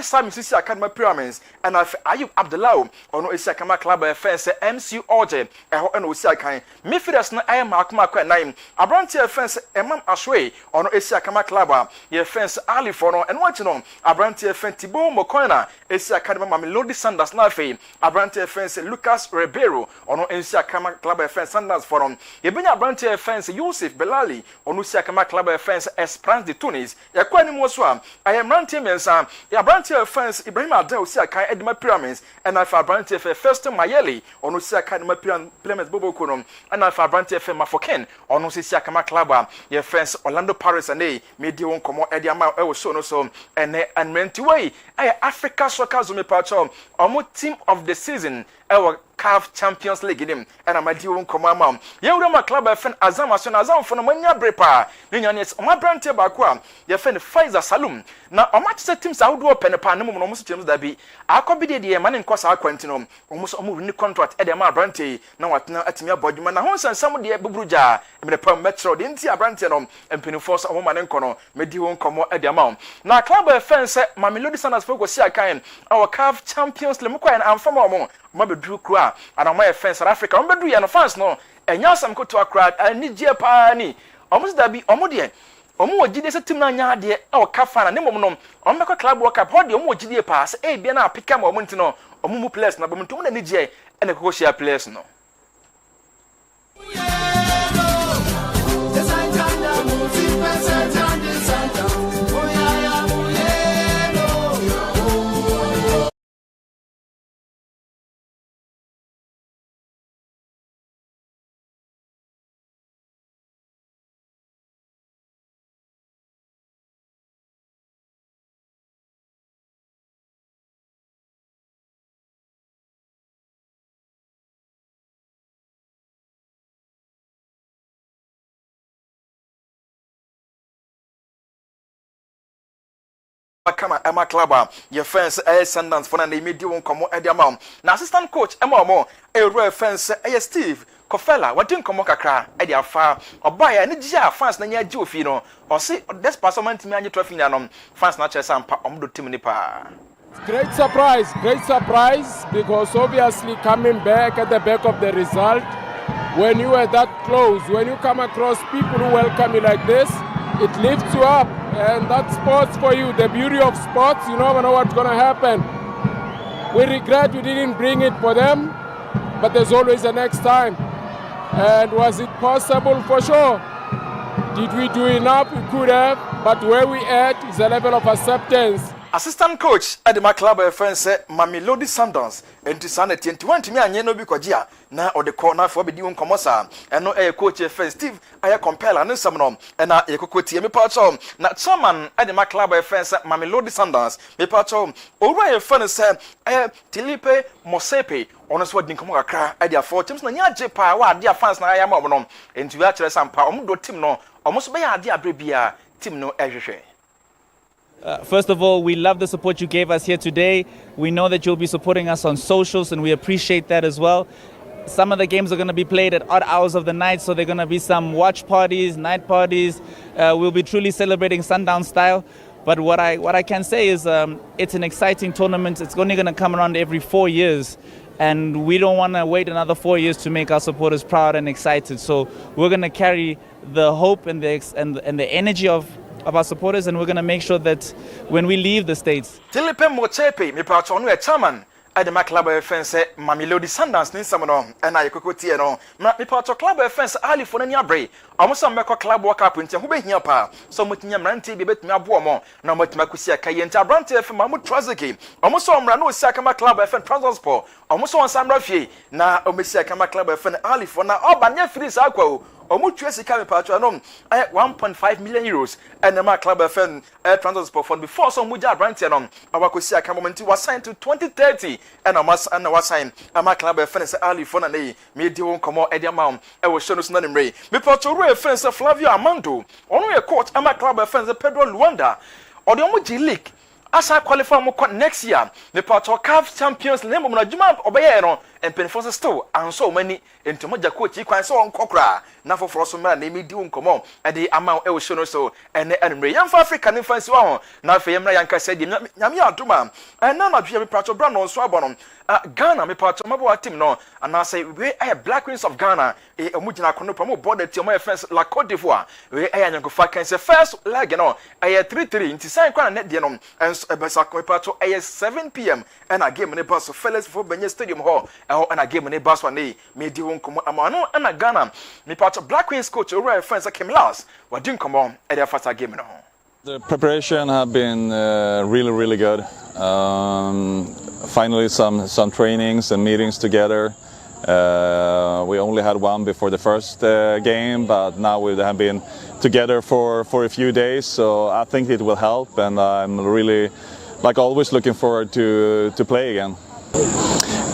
Sami Sisi Academy Pyramids and Ayub Abdullah on Asia Kama club defense MC Oje eho ene Osia kan midfielders na Makuma kwa 9 Abranti defense Emam Ashwe on Asia Kama club defense Ali forum and watch no Abranti defense Tibo Mokoena Asia Academy Mamelodi Sundowns na fe Abranti defense Lucas Ribeiro on Asia Kama club defense Sundowns forum yebenya Abranti defense Yusuf Belali on Asia Kama club defense Esperance de Tunis yakwa ni mo so Abranti mensa Abranti defense Ibrahim Adel Osia kan Edema Pyramids and Abranti defense First Mayele on Osia Academy Pyramids Bobo Konom and Abranti defense Mafoken on Osia Kama club defense Orlando Paris and media won komo ediama e wo so no so and mentiway Africa Soccer Zone pacho omo team of the season our CAF Champions League nim and amadi won komo ama ye wura ma club FN Azam Asona Azam fo no manya brepa ne nyane o ma brante ba ko a ye fen Faiza Salum na o ma tse teams awodo open pa ne mo no mo so teams da bi akobi de ma ne nkosa akwanti no o so o ni contract e de ma brante na watena atimi abodwuma na ho sansam de bubruja e me pa metro de nti abrante no empini force o ma ne nkono medi won komo e de ma na club FN se Mamelodi Sundowns fo go si akan our CAF Champions League kwa na amfama o ma bedru kra ana ma FN South Africa o bedu ya no fans no enya sam ko to akra ani je pa ni omo da bi omo de omo wogide se tim na nya de e o kafa na ne mom no omo be ko club world cup ho de omo wogide pa se e bia na apika ma omo ntino omo mu players na bom ntom na ni je ene ko share players no Kama Emma Club, your fans, Sundance for an immediate come Ediamam. Now, assistant coach Emma Mo, a real fans, Steve, Kofella, what didn't come Okakra, Edia Far, or buy any Jia fans Nanya Jufino, or see, that's Passaman to me trophy fans not just some Omdo Timinipa. Great surprise, because obviously coming back at the back of the result, when you are that close, when you come across people who welcome you like this, it lifts you up, and that's sports for you. The beauty of sports, you never know what's going to happen. We regret we didn't bring it for them, but there's always a next time. And was it possible? For sure. Did we do enough? We could have, but where we at is a level of acceptance. Assistant coach at the club friend said Mamelodi Sundowns and to Sunday 21 to me and Yeno Bikogia now or the corner for Bidium Comosa and no air coach friend Steve I compel and some and now a cocotti me part home not someone at the club friend said Mamelodi Sundowns me part home over a friend said Tilipe Mosepe honest what didn't come across at their 4 teams na jepa wa their fans na I am on into actually some power team no almost by a dear bribia team no ehwe. First of all, we love the support you gave us here today. We know that you'll be supporting us on socials, and we appreciate that as well. Some of the games are going to be played at odd hours of the night, so there are going to be some watch parties, night parties. We'll be truly celebrating Sundown style. But what I can say is it's an exciting tournament. It's only going to come around every 4 years. And we don't want to wait another 4 years to make our supporters proud and excited. So we're going to carry the hope and the energy of our supporters, and we're going to make sure that when we leave the States. Tilipe Mochepe, me patron, a chairman at the club offense, Mamelodi Sundowns, Ninsamono, and I could see no. Me patron club offense, Ali for any abre. Almost some make a club walk up into who be here, pa. So much Yamranti, be bet me a bomo, no much Macusia Kayenta Brante from Mahmoud Trazaki. Almost some Rano Sakama club FN Transport, almost on Sam Rafi. Now, Omesia Kama club FN Ali for now, oh, but never is Aqua. Omutuesi kame patron 1.5 million euros and the club FN transport fund before some muja branch on our Kosia Kamomenti was signed to 2030 and was signed a club FN Ali Fonane made you come out Eddie Mount. I was shown us none in Ray. Me patron friends Flavio Amando on a court and my club FN Pedro Luanda or the Omuji League. As I qualify next year, the part of CAF champions name of Juma Obayano and Penfosa Stowe and so many into Moja coach you can so on Kokra. Now for us man they may do come on at the amount I shown so and young for African influence one. Now for Yamna Yanka said Yamia Duma and none of you part of Brown on Swabon. Ghana me part of my team no and I say we are Black Queens of Ghana a Mujina Konopomo border to my friends La Cote d'Ivoire. We are young for the first leg you know I 3-3 into San Net Denom and Basako at 7 p.m. and I gave me a bus of fellas for Benny Stadium Hall and I gave me a bus one day made you come amano and a Ghana me part of Black Queens coach over friends that came last what didn't come on at their first game no. The preparation have been really good. Finally some trainings and meetings together. We only had one before the first game, but now we have been together for a few days, so I think it will help, and I'm really, like always, looking forward to play again.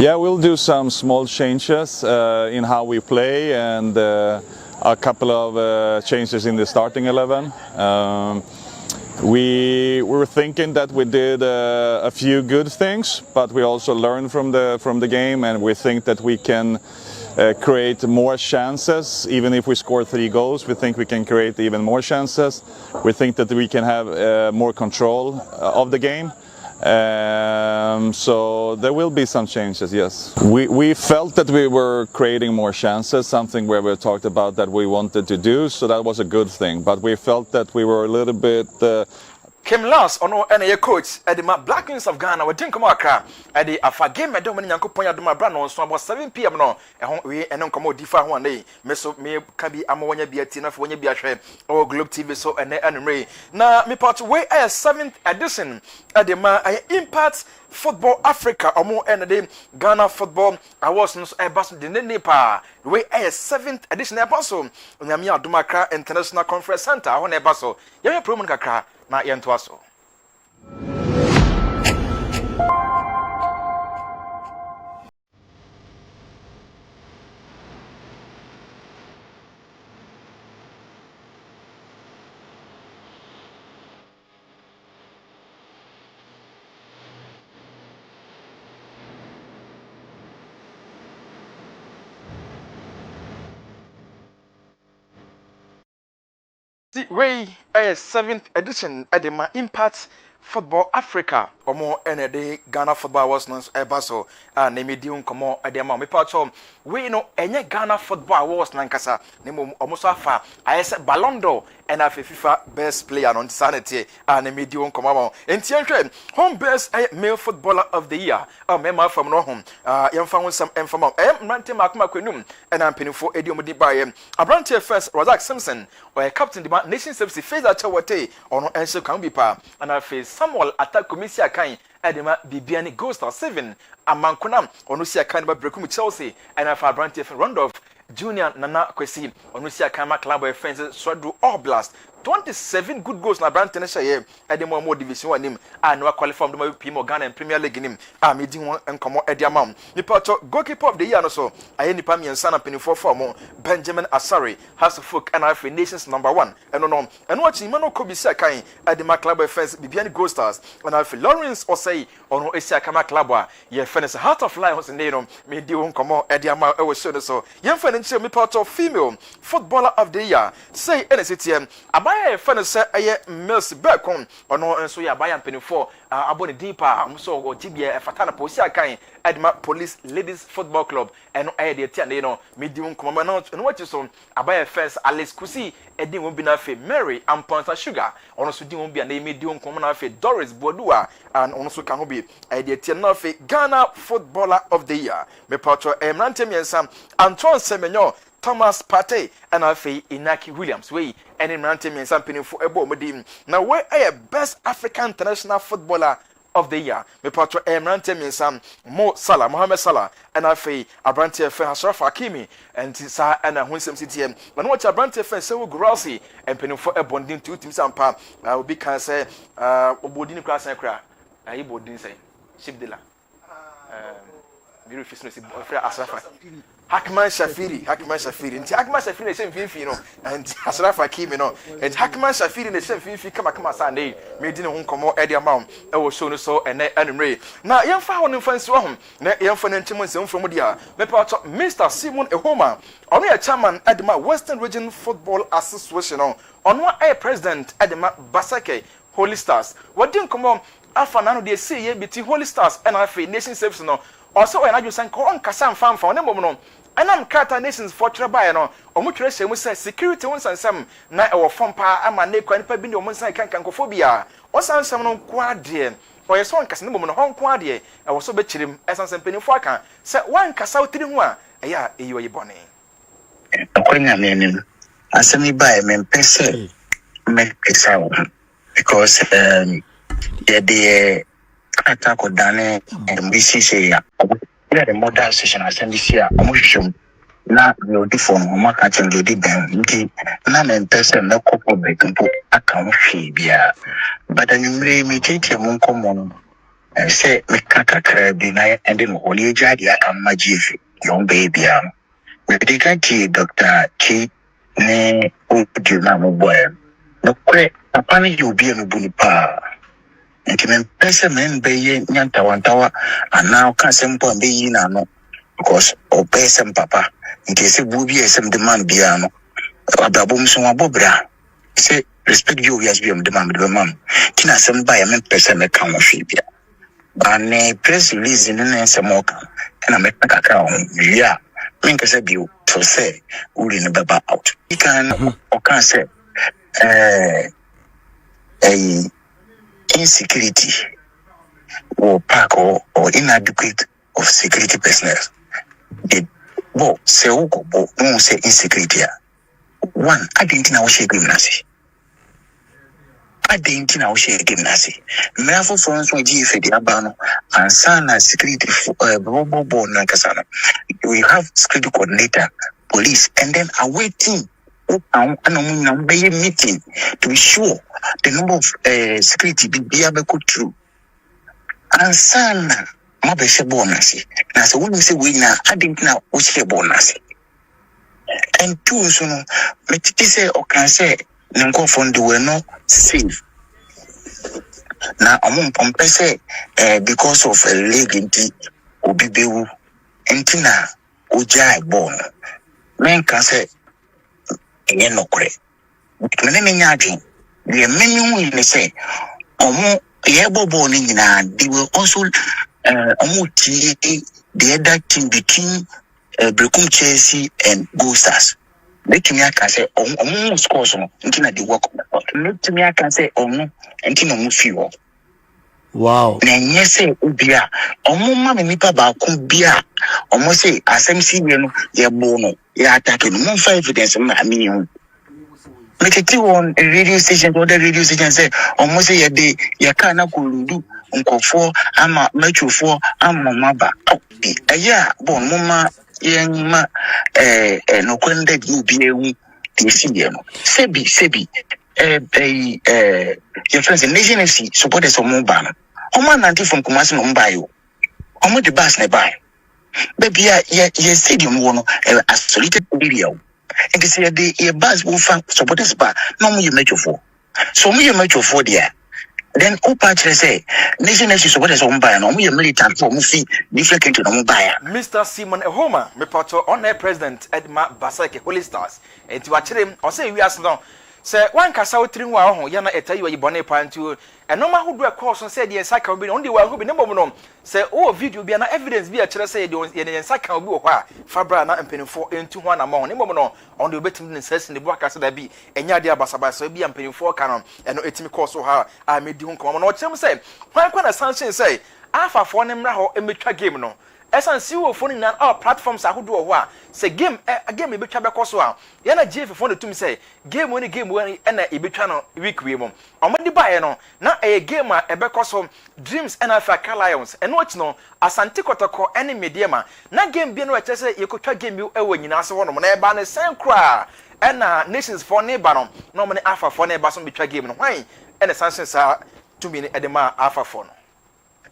Yeah, we'll do some small changes in how we play, and a couple of changes in the starting 11. We were thinking that we did a few good things, but we also learned from the game, and we think that we can create more chances. Even if we score 3 goals, we think we can create even more chances. We think that we can have more control of the game. So there will be some changes, yes. We felt that we were creating more chances, something where we talked about that we wanted to do, so that was a good thing. But we felt that we were a little bit Kim Last ono ene ye coach at the Black Queens of Ghana we din komo akra at the afa game medom ni Nyankopon ya doma bra no so about 7 p.m. no ehon we ene komo difa ho ane me so me ka bi amonya bi ati na fo wonya bi ahwe o Globe TV so ene anumre na me part we 7th edition at the Impact Football Africa omo ene de Ghana Football Awards no e baso de ne pa we 7th edition e baso onyame adoma akra International Conference Center ho na e baso ye promo kakra na yento aso. The way 7th edition at the Impact Football Africa omo ene Ghana Football Awards no ebaso na medium komo ade ma me pacho we no enye Ghana Football Awards na nkasa ne omo so afa ayese Ballon d'Or and afa FIFA Best Player on sanity na medium komo ma enti enhwe home best male footballer of the year mema from no home yemfa ho sam emfa mrante makoma kwenum and ampenifo edi omo di baye abrante first Razak Simpson or captain the nation service face at Chawate ono ense kan bi pa and afa Samuel attack committee akan edema bibiani Ghost 7 amankona ono si akan ba brekum Chelsea and afa Branty Randolph Junior Nana Kwesi ono si akan ma club of friends Swadu Oblast 27 good goals na Branty na share edema mo division 1 nim and no qualify from the Pimo Ghana and Premier League nim medi won enkomo ediamam ni pato goalkeeper of the year no so aye nipa miensa na penifo form Benjamin Asare has folk and afa nations number 1 eno achi mano kobisi akan edema club of friends bibiani Gold Stars and afa Lawrence Osei ono esi akama club a ye fence Heart of Lions ne no medi won komo ediamam e wo show no so ye fene nche mi pato female footballer of the year say NCTM abaya fene se aye Mills Bekon ono enso ya abaya mpenifo abone deeper amso ogibia fatana posi akan edma Police Ladies Football Club eno aye de tia ne no medium komo no wachi so abaya first Alice Kusi edin won bi na fe Mary Amponsa Sugar ono so din won bi na medium komo na fe Doris Bodua and ono so kan ho bi aye de tia na fe Ghana Footballer of the Year me patro emrante miensa Antoine Semenyo Thomas Partey and afi Inaki Williams we and in Ranting and something for ebo medim. Now where a best African international footballer of the year. Me patro Ranting and some Mo Salah, Mohamed Salah, and afi Abrante Fe Ashraf Hakimi and sa and a Winsome CTM. When watch Abrante Fe so Grossi and penny for a bonding 2 teams and pa will be can say Obodini class and cry. I bodin say ship de la very fitness Ashraf Hakman Shafiri nti Hakman Shafiri ne sem fifi no and Ashraf Hakimi no and Hakman Shafiri ne sem fifi kama Sunday me di ne ho komo e dia maum e wo show no so ene anumre na yemfa ho ne fansi ho na yemfa ne ntem nsem from dia me pa Mr Simon Ehoma ono ya chairman Edema Western Region Football Association ono a president Edema Basake Holy Stars wodi komo afa na no de see ye biti Holy Stars and afa nation service no also when I just sank on Kasam farm for no moment anam Kata Nations for Trabai no omutwere hye mu say security won sansam na e wo fom pa ama na kwa nipa bi ne omo san kankankofobia o sansam no kwa de o yeso nkasa ne no hon kwa de e wo so be chirim esansam penifo aka say wan kasa otiri ho a eya eyi bone akwanya menim asemi bai me pese me pesa because the attack or dane MBC ya the modern session assembly ya omuhwehwem na no different o ka chen do di ben nti na me person na kopo betumpo aka ho hwe bia but anumre me tete mu nkomo no say me kakakra bi na ende no holi jadi aka magiefi young baby am we dey ki Dr. K ne o di na mo boy no kwe papa ni obi no buni pa nti men pese men beye nyantawantawa ana ka sempo be yi na no because o pese papa nti se bubi esem demand bia no ababom so abobra se respect you as be demand be mam kina sem ba ya men pese me kan wo hwe bia ba ne press release ne nsem o kan na me kakaka on ya men ka se bi to say uri ne baba out you can o kan say insecurity or park or inadequate of security personnel. The bo say uko bo no say insecurity. One, I didn't know she gymnasy. I didn't know she gymnasy. Mereful phones when you fed the abano and sana security bobo nankasana. We have security coordinator, police, and then awaiting meeting to be sure the number of security be able to through. And sana mabeshe bonus. Now so when we say we now I didn't know we say bonus. And two so no me say or can say nko fund we no safe. Now among pompe say because of a leg inti obi bewu entina oja born. Men can say no kore. Mene nyadwen. The menu we say omo yebobo ni nyina they will also omo tie the other team between Brekum Chelsea and Gold Stars. Make me can say omo scores no ntina they work. Make me can say omo ntina omo feel. Wow. Na nyese ubia omo ma me nipa ba ko bia omo say asem si we no ye bo no ye attack no mo fa evidence ma me hu. Me tete on radio station or the radio station say omo say ye de ye ka na ko lundu nkofo ama metwofo ama maba. Aya bon mo ma ye ma no kwende di bia hu ti si ye no. Sebi your friends in Nation FC supporters of Mumbai. Oman nanti from Kumasi Mumbai. Omo the bus nearby. Baby, ye stadium one isolated area. And they say the bus will find supporters bar. No more you make your four. So me you make your four there. Then Opatra say Nation FC supporters of Mumbai. No more you militant for Mufi different country no Mumbai. Mr. Simon Ehoma, me pato on air president Edma Basake Holy Stars. And to watch him or say we are now. Say one kasa wotrin wa ho ya na etayi wa yibone pantu enoma hodo e course say de ensaka obi on de wa ho bi ne bomo say o video bi na evidence bi a kire say de ensaka obi wo ho a fabra na empenifo entu ho na ma ho ne bomo no on de obetim ne sase ne bu akasa da bi enya de abasabasa bi empenifo ka no eno etimi course ho ha a medi ho komo no o chem say kwan kwa na sanction say afa fo ne mra ho emetwa game no esan si wo phone na all platforms ahodo ho a say game game ebetwa be koso a ya na GF phone tum say game woni na ebetwa no week we mom omodi bae no na game a ebe koso Dreams and Africa Lions and watch no Asante Kotoko any mediema na game bi no we say yekotwa game bi ewo nyina se ho no na eba ne sen kra na Nations for neighbor no mo ne Alpha for neighbor so betwa game no hwan na sanction sa tumi ne edema Alpha for no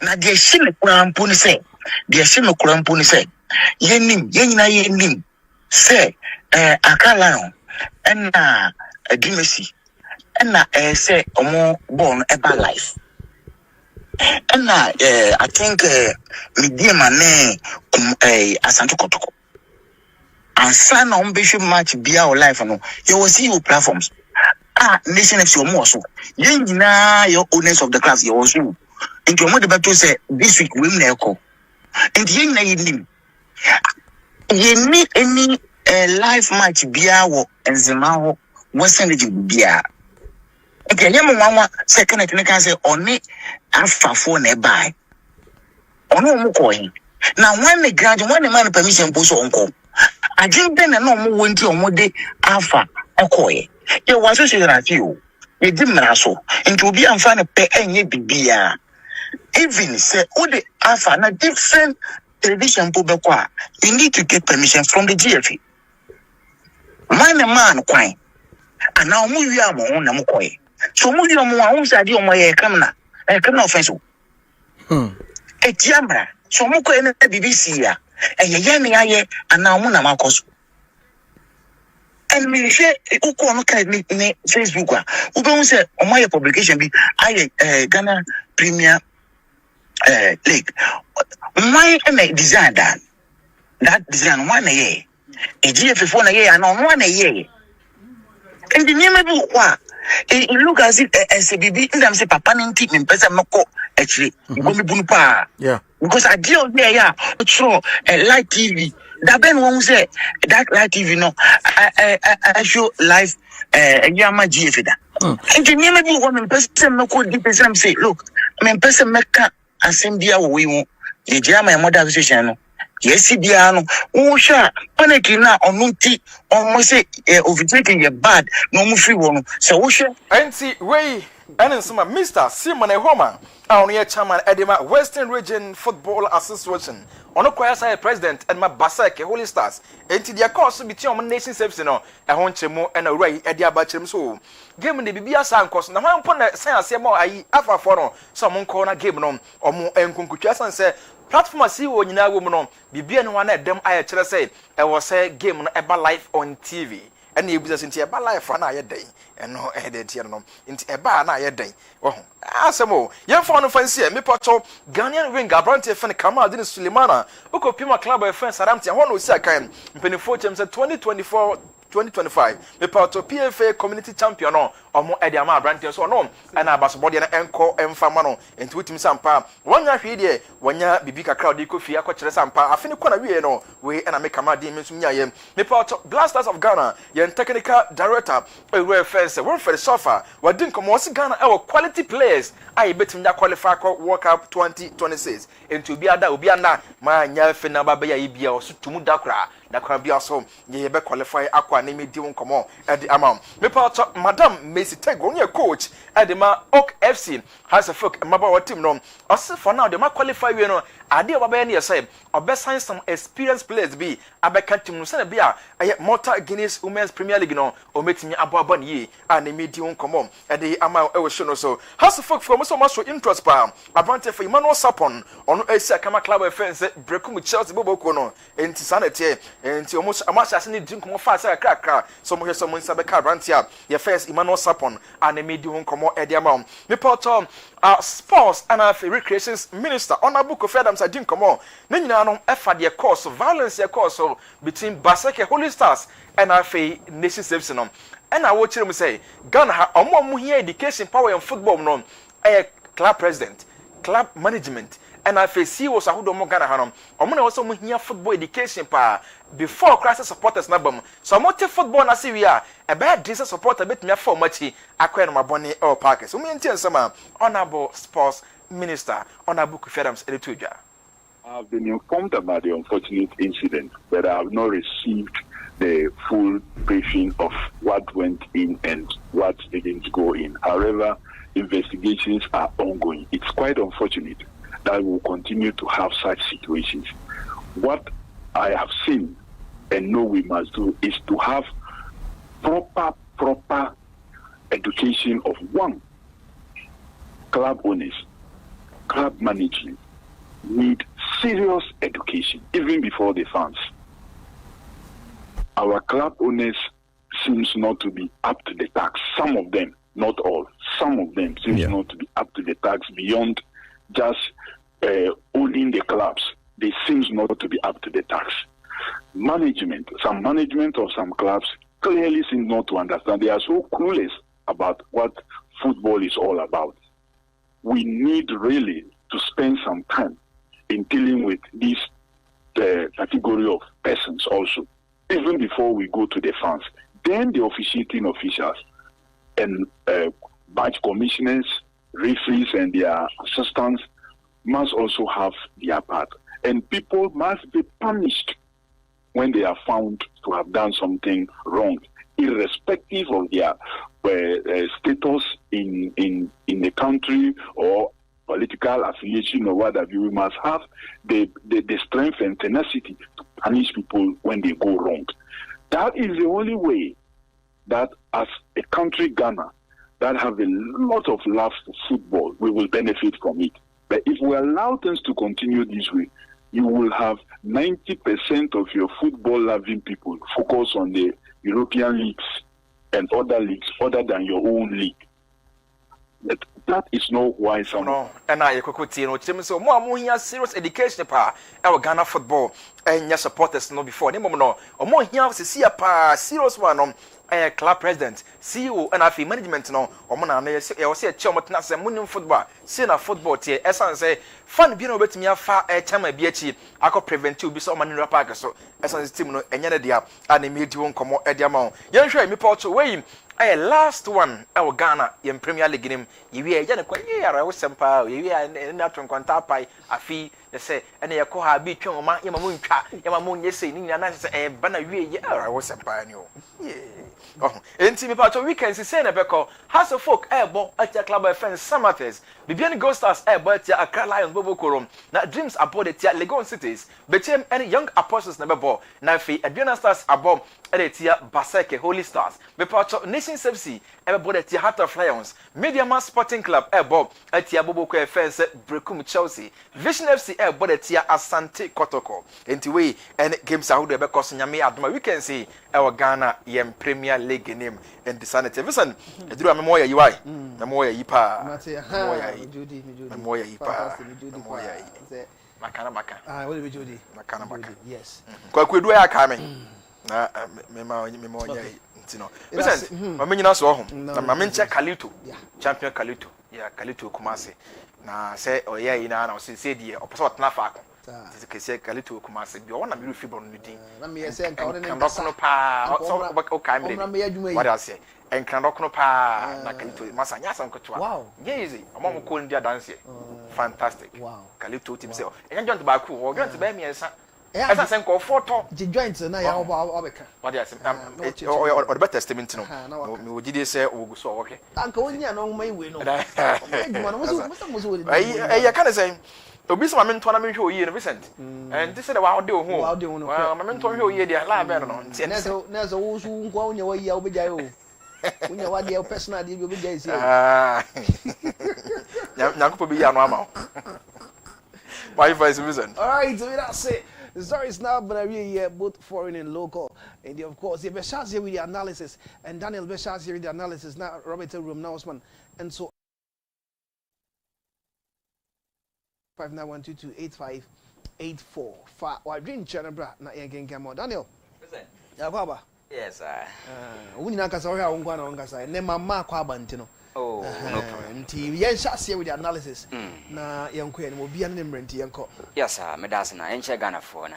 na de shime kurampo ni say de shime kurampo ni say yenim yenyina say akala na dimesi na say omo born eba life na I think mediema ne Asante Kotoko ansa na ombehwe match bia o life no you will see you platforms Nation FC omo so yenyina your owners of the class you also into omo de battle say this week we na eko and yenyina yenim any live match bia wo enzema ho western region bia okay yemu nwanwa second it can say oni afafo na buy ono mu koyin na when the graduate when the man permission post onko agende na no mu wonti omo de afa ekoye ye waso se na ti o ye dimra so nti obi amfa na pe enye bibia even say o de afa na different television po be kwa you need to get permission from the GFA man kwan ana omo wi amo na mu koye so mu wi omo a unsa di omo ye kamna offense etiamra so mu koye na BBC ya ye me aye ana omo na makoso and me say uko no ka ni Facebook a ube say omo ye publication bi aye Ghana Premier League why am design that design why na ye GF4 na ye ana no na ye and the name be what it look as if SBB ndam say papa ninti me pesa mako actually go me bunu pa. Yeah. Because I deal there yeah through live TV. That Ben won't say that live TV no. I show live Yama GF da. And the name of one person no could depend say look, I mean person make assembly we won't the German mother association no. Yes, Biano, oh, sure, panicking now on Nunti, almost say overtaking your bad, no free one. So, sure, and see, way, and some Mr. Simon Homa, our near chairman Edema, Western Region Football Association, on a choir side president and my Basake Holy Stars, and to their course between nation service, no, a honchemo and a ray at their bachelor's home. Game in the Bibia San Cost, now I'm putting a sense more, I have a forum, someone corner game on, or more and conclusion and say, platform see wo nyina wo mu no bibia ne wana edem aye kire say e wo say game no eba live on TV ene e business nti eba live na aye den eno e de tie no nti eba na aye den wo asemo ye fa no fancy me poto Ghanaian winger Brante fan Kamal Din Sulemana ukopima club e fan Saramti ho no si akan mpenifo chem say 2025 me part PFA community champion no omo e de ama Brante so no na abasobode na enko emfama no enti wutimi sampa wanya hwe de wanya bibi kakra de kofi akokere sampa afini kona wie no we na me kama de mesum nya yem me part Blasters of Ghana yen technical director we first we first sofa wadin komo wasi Ghana e quality players ai betim ya qualify for World Cup 2026 enti obi ana ma nya fe na baba ya ibia osutumu dakra bia so ye be qualify akwa na me di won komo e di amam me part Madam Messi Tego nye coach edema Oak FC has a folk maba team no ose for now they ma qualify we no ade baba ne say obesan some experienced players be abeka team no say be a Malta Guinness Women's Premier League no o metimi abo ne na me di won komo e di ama e wo show no so has a folk from so much interest pa Abrante for Emmanuel Sapon ono Asia Kama Club offense brekum Chelsea boboko no enti sanete enti almost amashase ne din komo fa say krakra so mo hwe so mo nsa be ka Abrante a ye first Emmanuel Sapon and me di won komo e di ama me poto sports and recreations minister honorable Kofi Adams adin komo na nyina no e fa de course violence course between Basake Holy Stars and afi nation service no and I watch them say Ghana ha omo here education power in football no club president club management and afi CEO so ahodo mo Ghana ha no omo na so mo here football education pa before crisis supporters na bam so mo te football na see we are a bad decent supporter bet me for machi akwa no mabone all parkers so me ntia nsama honorable sports minister honorable Kofi Adams edituja. I've been informed about the unfortunate incident, but I have not received the full briefing of what went in and what didn't go in. However, investigations are ongoing. It's quite unfortunate that we will continue to have such situations. What I have seen and know we must do is to have proper education of one. Club owners, club management need serious education even before the fans. Our club owners seems not to be up to the task. Some of them, not all, some of them seems not to be up to the task beyond just owning the clubs. They seems not to be up to the task. Some management of some clubs clearly seem not to understand. They are so clueless about what football is all about. We need really to spend some time in dealing with this category of persons also, even before we go to the fans. Then the officiating officials and badge commissioners, referees and their assistants must also have their part. And people must be punished when they are found to have done something wrong, irrespective of their status in the country or political affiliation or whatever. We must have the strength and tenacity to punish people when they go wrong. That is the only way that as a country, Ghana, that have a lot of love for football, we will benefit from it. But if we allow things to continue this way, you will have 90% of your football-loving people focus on the European leagues and other leagues other than your own league. But that is not why some. No, and I could see no team so more here serious education pa our Ghana football and your supporters no before any moment no or more here see a pa serious one club president CEO and afi management no or na na say a chairman na say munim football see na football tie esan say fan bi na obetimi afa chama bi achi akọ prevent you bi so man park so esan team no enye na dia and me di won komo e dia ma yen hwe mi porto wey last one our Ghana in Premier League nim yiwi e jana kwa yara wo sempa yiwi na tonkwanta pai afi they say ene ye ko ha bi twon ma yema mu ntwa yema mu nyese ni na say bana wi yara wo sempa ni o oh enti mi pa to weekend say na beko House of Folk bo at club friends Samathers Bibiani Gold Stars bo at Accra Lions bobo korom na Dreams aboard at Legon Cities betem any Young Apostles na bebo na fi Adriana Stars abom at Baseke Holy Stars be part of Nations FC board at Heart of Lions Mediaman Sporting Club bo at Bobo ko friends Brekum Chelsea Vision FC board at Asante Kotoko enti we and games are be cause nyame adoma we can see our Ghana yem Premier League name and the sanity listen eduru amemoya yiwai memoya yipa memoya Judy memoya yipa memoya yi makana what do we Judy makana yes kwa kwedu ya ka me na memoya yi ntino listen mamenyina so ho na mamenche Kalito champion Kalito ya Kalito Kumasi na say oya yi na o se die o pese otna fa ko ti ke se Kalito Kumasi bi o na mi fibro no din na me se nka o ne nka pa so o ka mi what I say enkran dokono pa na Kalito masa nya san kotwa wow easy amom ko ndia dance fantastic wow Kalito team say enya joint ba ku o joint ba mi ensa esa sen ko photo the joint na ya obeka what I say or the testament no me wo gidi say o gu so okay anka wonya no mai we no eduma no muso ya kan say obi sama mento na menhwe oyi no Vincent and this say wa de ho wa ma mento hwe oyi dia la be no na so wo su nkwa wonya wa yi a obeja yo wonya wa dia personal dia obeja isi nyankopo bi ya no ama my vice Vincent all right so that's it. The story is now been here, both foreign and local. And of course, Beshaz here with the analysis, and Daniel Beshaz here with the analysis. Now, Robert Room announcement, and so 5912285844. Why drink channel bra? Na again come on, Daniel. Yeah, Baba. Yes, sir. We need to sorry, I won't go on. Ne mama kwaba ntino. Oh, no problem. Team, yes, here with the analysis. Na young queen will be an immigrant. Yes, sir. Medasina, and Ghana for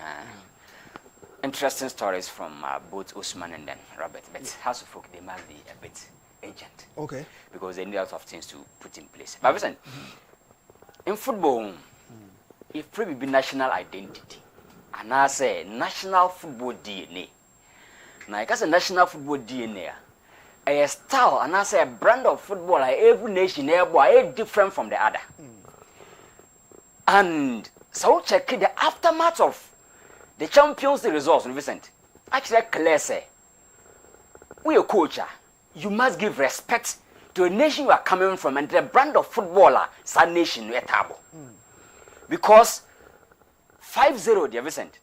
interesting stories from both Usman and then Robert. But House of Folk, they must be a bit agent. Okay. Because they need a lot of things to put in place. But listen, in football, if it be national identity, and I say national football DNA. Now, I guess a national football DNA. A style and I say a brand of football like every nation is different from the other. And so check the aftermath of the Champions League results, Vincent. Actually, Claire say, we a culture. You must give respect to a nation you are coming from and the brand of footballer, that nation you are table. Because 5-0, dear Vincent,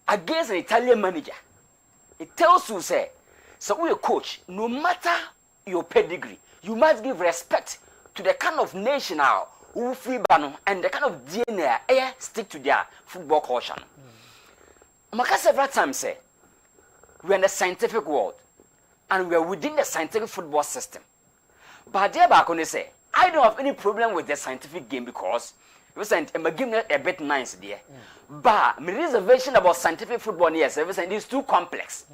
against an Italian manager, it tells you say. So we a coach, no matter your pedigree, you must give respect to the kind of nation now who free bano and the kind of DNA stick to their football culture. Maka several times say we are in the scientific world and we are within the scientific football system. But there back on say I don't have any problem with the scientific game because Vincent, I'm giving it a bit nice there. But my reservation about scientific football yes, Vincent is too complex.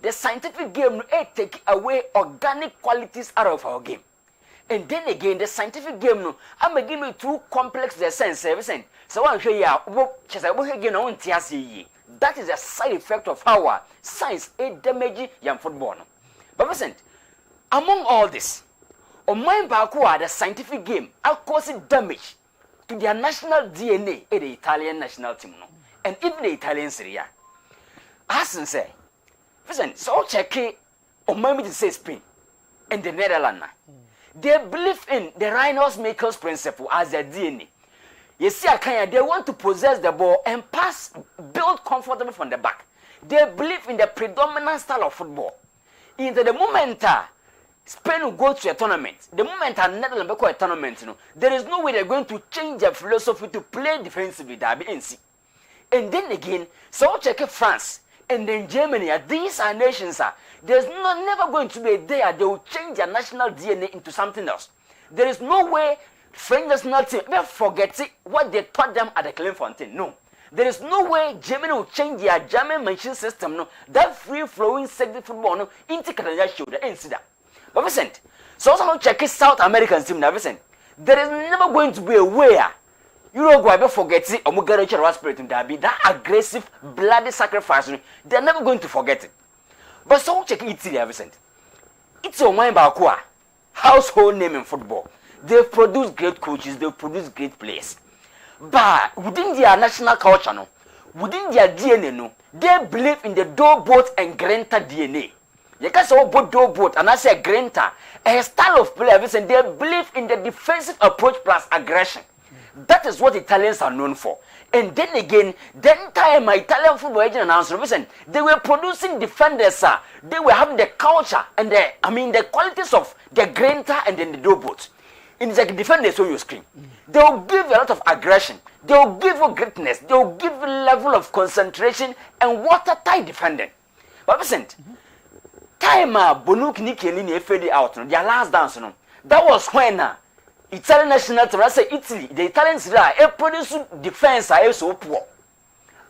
The scientific game take away organic qualities out of our game. And then again, the scientific game no, I'm giving it too complex the sense, Vincent. So I'm sure that is a side effect of our science damage young football. But Vincent, among all this, on my back the scientific game are causing damage to their national DNA in the Italian national team no, and even the Italian Serie A. As I say, listen, so check it on my to say Spain and the Netherlands. They believe in the Rhinos Makers principle as their DNA. You see, they want to possess the ball and pass, build comfortably from the back. They believe in the predominant style of football. In the moment, Spain will go to a tournament. The moment Netherlands go to a tournament, there is no way they're going to change their philosophy to play defensively. And then again, so check France and then Germany. These are nations. There's never going to be a day they will change their national DNA into something else. There is no way French national team will forget what they taught them at the Clairefontaine. No. There is no way Germany will change their German machine system, that free-flowing sexy football, into Canada shoulder, and see that. But Vincent, so also check South American team now, Vincent. There is never going to be a way Uruguay will forget it, or Mugaru spirit in Derby, that aggressive, bloody sacrifice, they're never going to forget it. But so check Italy, Vincent. It's a mind by household name in football. They've produced great coaches, they've produced great players. But within their national culture, within their DNA, they believe in the door boat and Grenta DNA. You can say both door boat and I say Grenta, a style of play, and they believe in the defensive approach plus aggression. That is what Italians are known for. And then again, time my Italian football agent announced, listen, they were producing defenders, they were having the culture and the qualities of the Grenta and then the door boat. It's like defenders on your screen. They'll give you a lot of aggression. They'll give you greatness. They'll give you a level of concentration and watertight defending. But listen, time Bonuk Nikelini faded out, their last dance, that was when Italian national team, I say Italy, the Italians produce defense are so poor.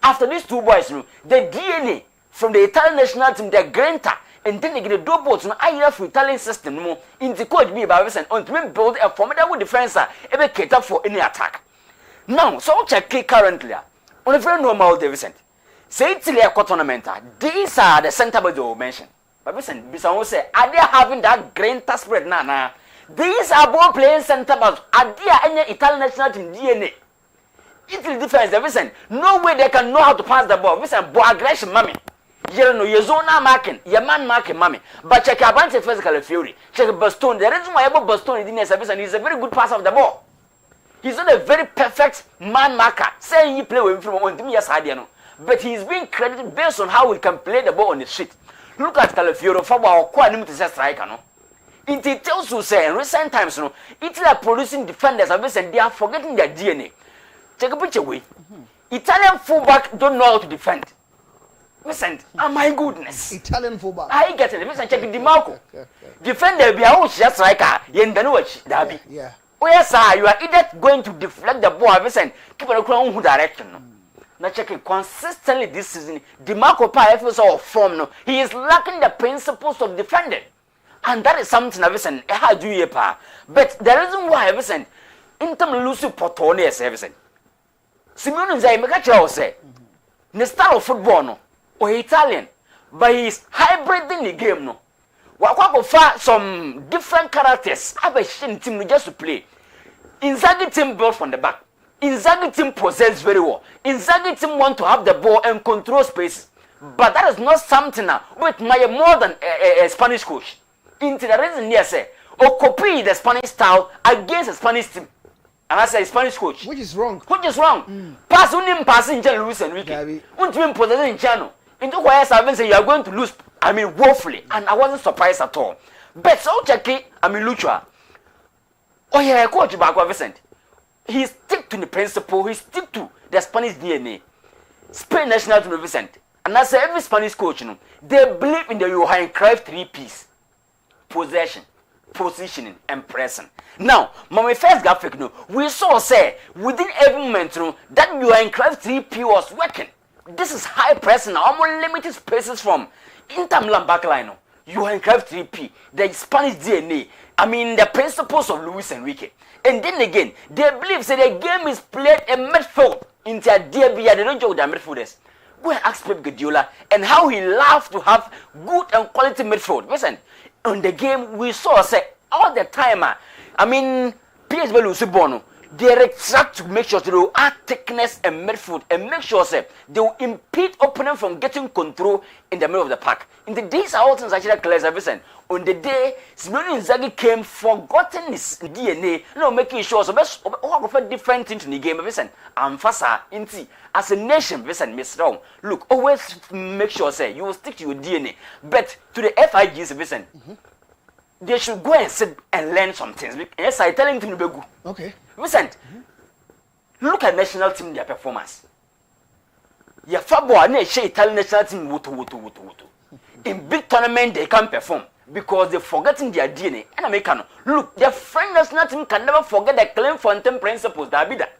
After these two boys, the DNA from the Italian national team, the Grenta, and then they get a door boats on either for Italian system in the code be by Vincent on to build a formidable defense ever cater for any attack. Now, so check currently on a very normal Vincent. Say Italy a tournament. These are the center backs you mentioned. But Vincent, Bisson say, are they having that Grenta spread now? These are ball playing center backs. Are there any Italian national team DNA? Italy defense, Vincent. No way they can know how to pass the ball. Vincent, ball aggression, mommy. You know, your zone marking, your man marking, mommy. But check a bunch of physical fury. Check Boston. The reason why Boston is in service and he's a very good passer of the ball. He's not a very perfect man marker. Saying he play with him from on to me as I but he's being credited based on how he can play the ball on the street. Look at Calafioro for our quite limited striker, no. It tells you say in recent times, no, Italy are producing defenders and they are forgetting their DNA. Take a picture away. Italian fullback don't know how to defend. Listen, my goodness. Italian fullback. I get it. Listen, check the Marco. Defender be a just striker. Derby. Yeah. Oh yes, sir. You are either going to deflect the ball. Listen, keep on the who direction. Now check it consistently this season. The Marco Pie form. No, he is lacking the principles of defending, and that is something. Listen, how do you pa? But the reason why listen, in terms of losing Portone, listen. Simeone is a mega say. The style of football, no. Or Italian, but he's hybriding the game, no. What for some different characters have a team just to play. Inzaghi team built from the back. Inzaghi team possess very well. Inzaghi team want to have the ball and control space. But that is not something with my more than a Spanish coach. Into the reason here say, or copy the Spanish style against a Spanish team. And I say Spanish coach. Which is wrong. Which is wrong. Pass on him passing Luis Enrique. Won't you possess in channel? Into why I say you are going to lose, woefully. And I wasn't surprised at all. But so check it, Lucha. Oh yeah, coach back Vincent. He stick to the principle, he stick to the Spanish DNA. Spain national team Vincent. And I say every Spanish coach, they believe in the Johan Cruyff 3 P's. Possession, positioning, and pressing. Now, when we first got fake, we saw say within every moment that Johan Cruyff 3P was working. This is high pressing, almost limited spaces from Inter Milan backline. Johan Cruyff 3P, the Spanish DNA. The principles of Luis Enrique. And then again, they believe that the game is played in midfield. Into a derby, they don't joke with their midfielders. Go and ask Pep Guardiola and how he loved to have good and quality midfield. Listen, on the game we saw say all the time. PSV Lucy Bono. They retract to make sure they will add thickness and midfield and make sure say they will impede opponent from getting control in the middle of the park. In the days all things actually clear everything. On the day Simeone Inzaghi came, forgotten his DNA, making sure so best different thing to the game. Listen, I'm faster inti as a nation. Listen, Miss Wrong. Look, always make sure say you will stick to your DNA. But to the FIGs, listen. they should go and sit and learn some things. Yes, I tell him to be good. Okay. Vincent, look at national team their performance. Your football and Italian national team in big tournament they can't perform because they're forgetting their DNA. And American, look, their French national team can never forget the Clairefontaine principles. That be that.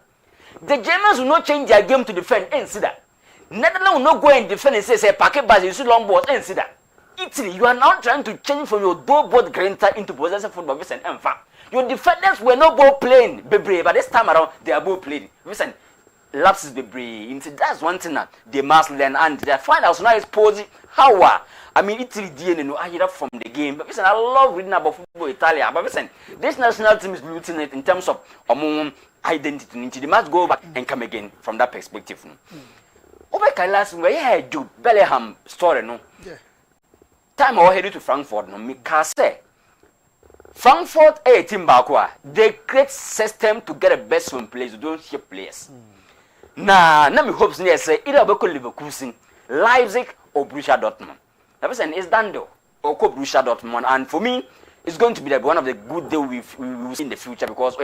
The Germans will not change their game to defend and see that. Netherlands will not go and defend and say packet bars, you see long balls and see that. Italy, you are now trying to change from your board granter into possessive football. Listen, in fact, your defenders were not ball playing, Bebre, but this time around they are ball playing. Listen, lapses Bebre. That's one thing that they must learn, and they find out now is posing how. I mean, Italy DNA no I from the game. But listen, I love reading about football Italia. But listen, this national team is losing it in terms of identity. They must go back and come again from that perspective. Over last week, I do Bellingham story no. Yeah. Time I headed to Frankfurt no. Me say Frankfurt a team backwa. They create system to get the best from players. Don't ship players. Na me hopes near say either Beko Leverkusen, Leipzig or Borussia Dortmund. Listen, it's done though. Or Borussia Dortmund, and for me, it's going to be like one of the good deals we will see in the future because